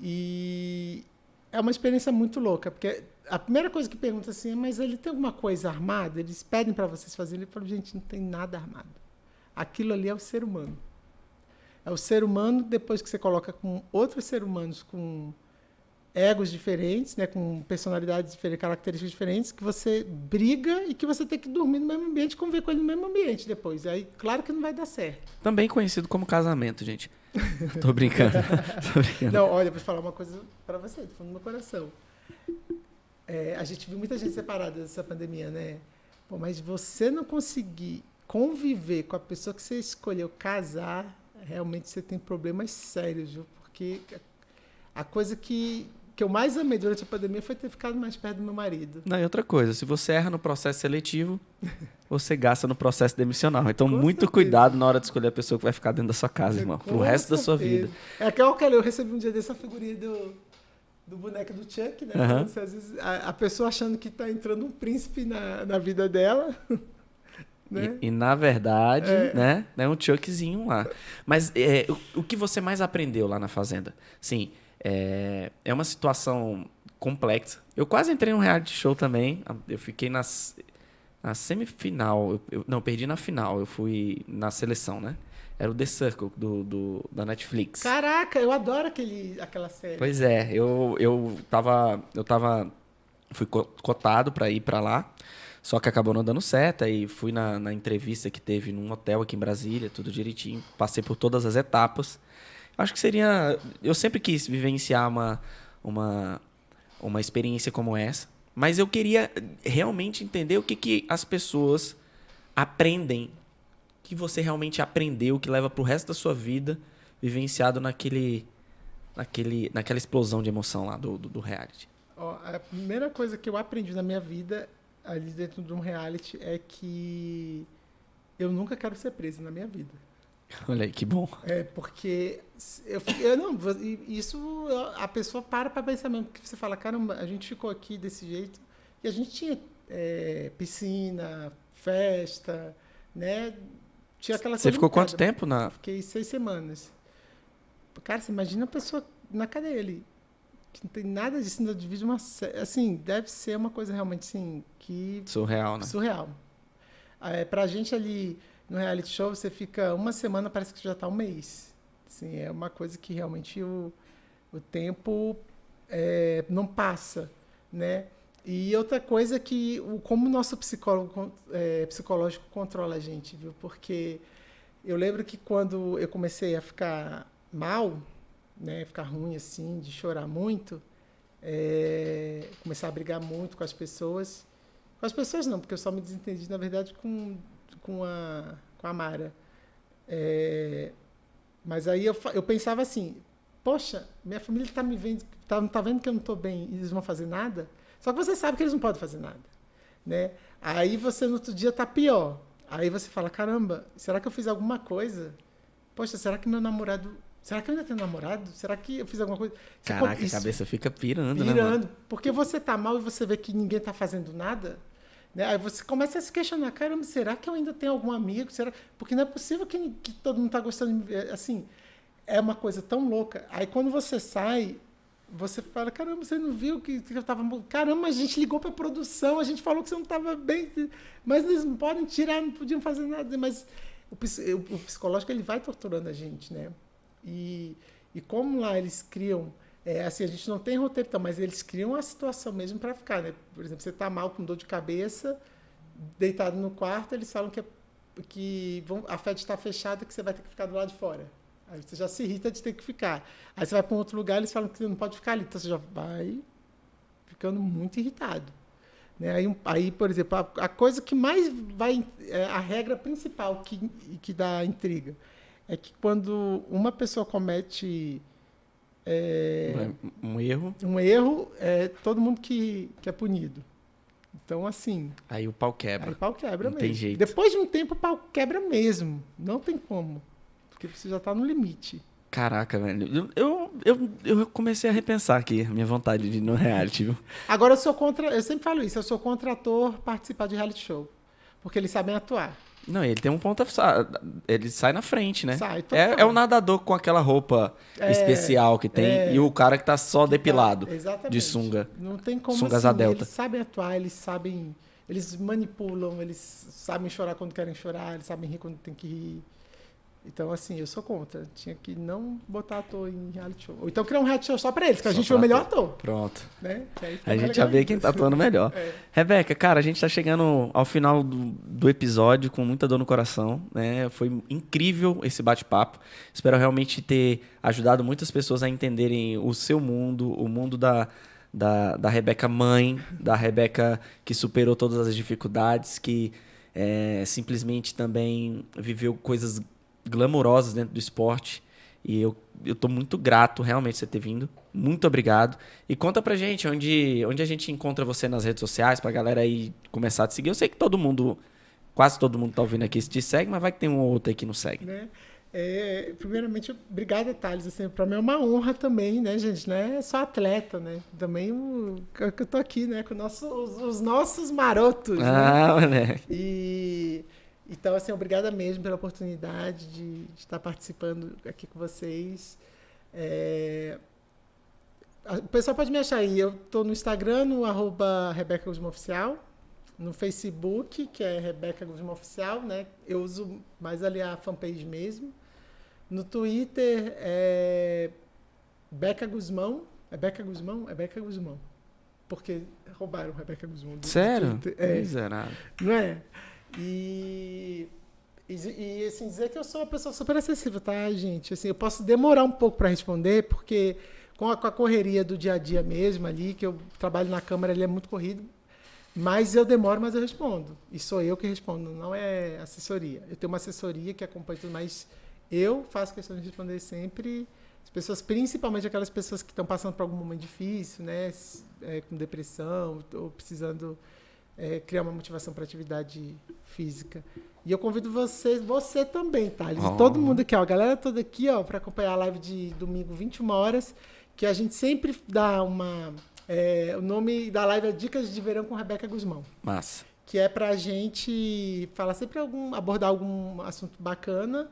E é uma experiência muito louca, porque a primeira coisa que pergunta assim, mas ele tem alguma coisa armada? Eles pedem para vocês fazerem, ele fala, gente, não tem nada armado. Aquilo ali é o ser humano. É o ser humano, depois que você coloca com outros seres humanos, com egos diferentes, né, com personalidades diferentes, características diferentes, que você briga e que você tem que dormir no mesmo ambiente, conviver com ele no mesmo ambiente depois. Aí, claro que não vai dar certo. Também conhecido como casamento, gente. Tô brincando. Não, olha, vou falar uma coisa para você, do fundo do meu coração. A gente viu muita gente separada dessa pandemia, né? Pô, mas você não conseguir conviver com a pessoa que você escolheu casar, realmente você tem problemas sérios, viu? Porque a coisa que eu mais amei durante a pandemia foi ter ficado mais perto do meu marido. Não, e outra coisa, se você erra no processo seletivo, você gasta no processo demissional. Então, Com muito certeza. Cuidado na hora de escolher a pessoa que vai ficar dentro da sua casa, irmão. Pro resto da sua vida. Eu recebi um dia dessa figurinha do boneco do Chuck, né? Então, às vezes, a pessoa achando que tá entrando um príncipe na vida dela. Né? E na verdade, né? É um Chuckzinho lá. Mas o que você mais aprendeu lá na Fazenda? Sim, É uma situação complexa. Eu quase entrei num reality show também. Eu fiquei na semifinal. Não, perdi na final. Eu fui na seleção, né? Era o The Circle da Netflix. Caraca, eu adoro aquela série. Pois é, fui cotado pra ir pra lá, só que acabou não dando certo, aí fui na entrevista que teve num hotel aqui em Brasília, tudo direitinho, passei por todas as etapas. Acho que eu sempre quis vivenciar uma experiência como essa, mas eu queria realmente entender o que as pessoas aprendem, que você realmente aprendeu, que leva pro resto da sua vida, vivenciado naquela explosão de emoção lá do reality. Ó, a primeira coisa que eu aprendi na minha vida, ali dentro de um reality, é que eu nunca quero ser preso na minha vida. Olha aí, que bom. Porque isso a pessoa para pensar mesmo, porque você fala, caramba, a gente ficou aqui desse jeito e a gente tinha piscina, festa, né? Tinha aquela Você ficou quanto tempo na... Fiquei 6 semanas. Cara, você imagina a pessoa na cadeia ali, que não tem nada disso, ainda divide uma... Assim, deve ser uma coisa realmente, assim, que... Surreal, né? Surreal. Pra gente ali no reality show, você fica uma semana, parece que já tá um mês. Assim, é uma coisa que realmente o tempo não passa, né? E outra coisa que como o nosso psicológico controla a gente, viu? Porque eu lembro que quando eu comecei a ficar mal, né, ficar ruim assim, de chorar muito, começar a brigar muito com as pessoas. Com as pessoas não, porque eu só me desentendi, na verdade, com a Mara. Mas aí eu pensava assim, poxa, minha família está me vendo, não está vendo que eu não estou bem e eles não vão fazer nada? Só que você sabe que eles não podem fazer nada, né? Aí você no outro dia está pior. Aí você fala, caramba, será que eu fiz alguma coisa? Poxa, será que meu namorado... Será que eu ainda tenho namorado? Será que eu fiz alguma coisa? Caraca, a cabeça fica pirando, né, mano? Porque você tá mal e você vê que ninguém tá fazendo nada, né? Aí você começa a se questionar, caramba, será que eu ainda tenho algum amigo? Porque não é possível que todo mundo tá gostando de me ver. Assim, é uma coisa tão louca. Aí quando você sai, você fala, caramba, você não viu que eu tava... Caramba, a gente ligou pra produção, a gente falou que você não tava bem, mas eles não podem tirar, não podiam fazer nada. Mas o psicológico, ele vai torturando a gente, né? E como lá eles criam... assim, a gente não tem roteiro, mas eles criam a situação mesmo para ficar, né? Por exemplo, você está mal, com dor de cabeça, deitado no quarto, eles falam a FED está fechada, que você vai ter que ficar do lado de fora. Aí você já se irrita de ter que ficar. Aí você vai para um outro lugar, eles falam que você não pode ficar ali. Então você já vai ficando muito irritado. Né? Aí, por exemplo, a coisa que mais vai... a regra principal que dá intriga é que quando uma pessoa comete... um erro. Todo mundo que é punido. Então, assim... Aí o pau quebra. Aí o pau quebra não mesmo. Tem jeito. Depois de um tempo, o pau quebra mesmo. Não tem como. Porque você já está no limite. Caraca, velho. Eu comecei a repensar aqui a minha vontade de ir no reality, viu? Agora, eu sempre falo isso, eu sou contra ator participar de reality show. Porque eles sabem atuar. Não, ele tem um ponto... Ele sai na frente, né? Sai, total. É o nadador com aquela roupa especial que tem e o cara que tá só depilado de sunga. Não tem como, sunga assim, Delta. Eles sabem atuar, eles manipulam, eles sabem chorar quando querem chorar, eles sabem rir quando tem que rir. Então, assim, eu sou contra. Tinha que não botar ator em reality show. Ou então criar um reality show só pra eles, que a gente vê o melhor ator. Pronto. Né? A gente já vê quem tá atuando melhor. Rebeca, cara, a gente tá chegando ao final do episódio com muita dor no coração, né? Foi incrível esse bate-papo. Espero realmente ter ajudado muitas pessoas a entenderem o seu mundo, o mundo da Rebeca mãe, da Rebeca que superou todas as dificuldades, que simplesmente também viveu coisas glamurosas dentro do esporte. E eu tô muito grato realmente você ter vindo. Muito obrigado. E conta pra gente onde a gente encontra você nas redes sociais pra galera aí começar a te seguir. Eu sei que quase todo mundo tá ouvindo aqui se te segue, mas vai que tem um ou outro aí que não segue. Né? Primeiramente, obrigada, Thales. Assim, para mim é uma honra também, né, gente? Não é só atleta, né? Também que eu tô aqui, né? Com os nossos marotos. Né? Então, assim, obrigada mesmo pela oportunidade de estar participando aqui com vocês. O pessoal pode me achar aí. Eu tô no Instagram, no @RebecaGuzmãoOficial. No Facebook, que é Rebeca Guzmão Oficial, né? Eu uso mais ali a fanpage mesmo. No Twitter é Beca Guzmão. É Beca Guzmão? É Beca Guzmão. Porque roubaram Rebeca Guzmão. Sério? É. Miserável. Não é? E assim, dizer que eu sou uma pessoa super acessível, tá, gente? Assim, eu posso demorar um pouco para responder, porque com a correria do dia a dia mesmo ali, que eu trabalho na Câmara, ele é muito corrido, mas eu demoro, mas eu respondo. E sou eu que respondo, não é assessoria. Eu tenho uma assessoria que acompanha tudo, mas eu faço questão de responder sempre as pessoas, principalmente aquelas pessoas que estão passando por algum momento difícil, né? Com depressão, ou precisando criar uma motivação para atividade física. E eu convido você também, Thales, e todo mundo aqui, ó, a galera toda aqui, ó, para acompanhar a live de domingo, 21 horas, que a gente sempre dá o nome da live é Dicas de Verão com Rebeca Guzmão. Massa. Que é pra gente falar sempre abordar algum assunto bacana,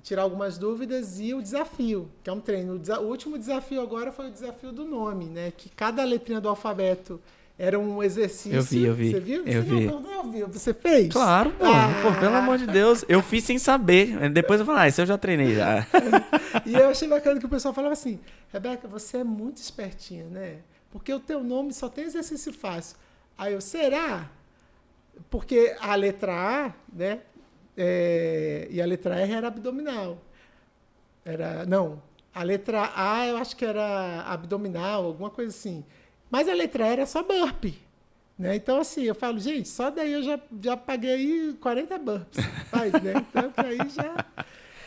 tirar algumas dúvidas e o desafio, que é um treino. O último desafio agora foi o desafio do nome, né? Que cada letrinha do alfabeto era um exercício. Eu vi. Você viu? Eu vi. Não viu? Você fez? Claro, pô. Pô, pelo amor de Deus. Eu fiz sem saber. Depois eu falei, isso eu já treinei já. E eu achei bacana que o pessoal falava assim, Rebeca, você é muito espertinha, né? Porque o teu nome só tem exercício fácil. Aí eu, será? Porque a letra A, né? E a letra R era abdominal. A letra A eu acho que era abdominal, alguma coisa assim. Mas a letra E era só burpee. Né? Então, assim, eu falo, gente, só daí eu já paguei aí 40 burpees. Faz, né? Então, que aí já...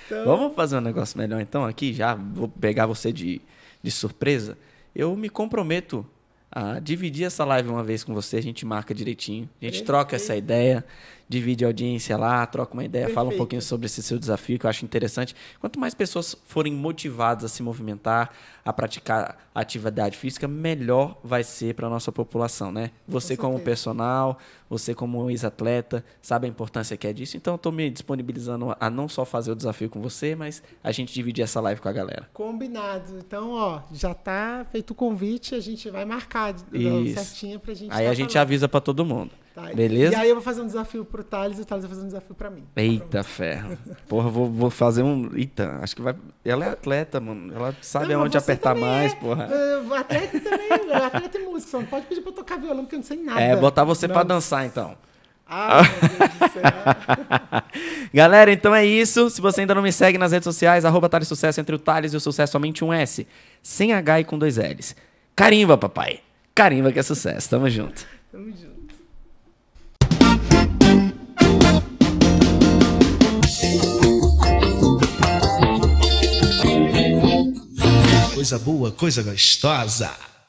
Então... Vamos fazer um negócio melhor então aqui, já vou pegar você de surpresa. Eu me comprometo a dividir essa live uma vez com você, a gente marca direitinho, a gente troca essa ideia, divide a audiência lá, troca uma ideia, fala um pouquinho sobre esse seu desafio, que eu acho interessante. Quanto mais pessoas forem motivadas a se movimentar, a praticar atividade física, melhor vai ser para a nossa população, né? Você como personal, você como ex-atleta, sabe a importância que é disso. Então, eu estou me disponibilizando a não só fazer o desafio com você, mas a gente dividir essa live com a galera. Combinado. Então, ó, já tá feito o convite, a gente vai marcar certinho pra gente. Aí a gente avisa para todo mundo. Tá. Beleza? E aí eu vou fazer um desafio pro Thales e o Thales vai fazer um desafio pra mim. Eita ferro. Porra, vou fazer um... Eita, acho que vai... Ela é atleta, mano. Ela sabe aonde apertar mais, porra. Atleta também, atleta e música. Só não pode pedir pra eu tocar violão, porque eu não sei nada. Botar você pra dançar, então. Meu Deus do céu. Galera, então é isso. Se você ainda não me segue nas redes sociais, @Thales Sucesso, entre o Thales e o Sucesso somente um S. Sem H e com 2 L's. Carimba, papai. Carimba que é sucesso. Tamo junto. Tamo junto. Coisa boa, coisa gostosa.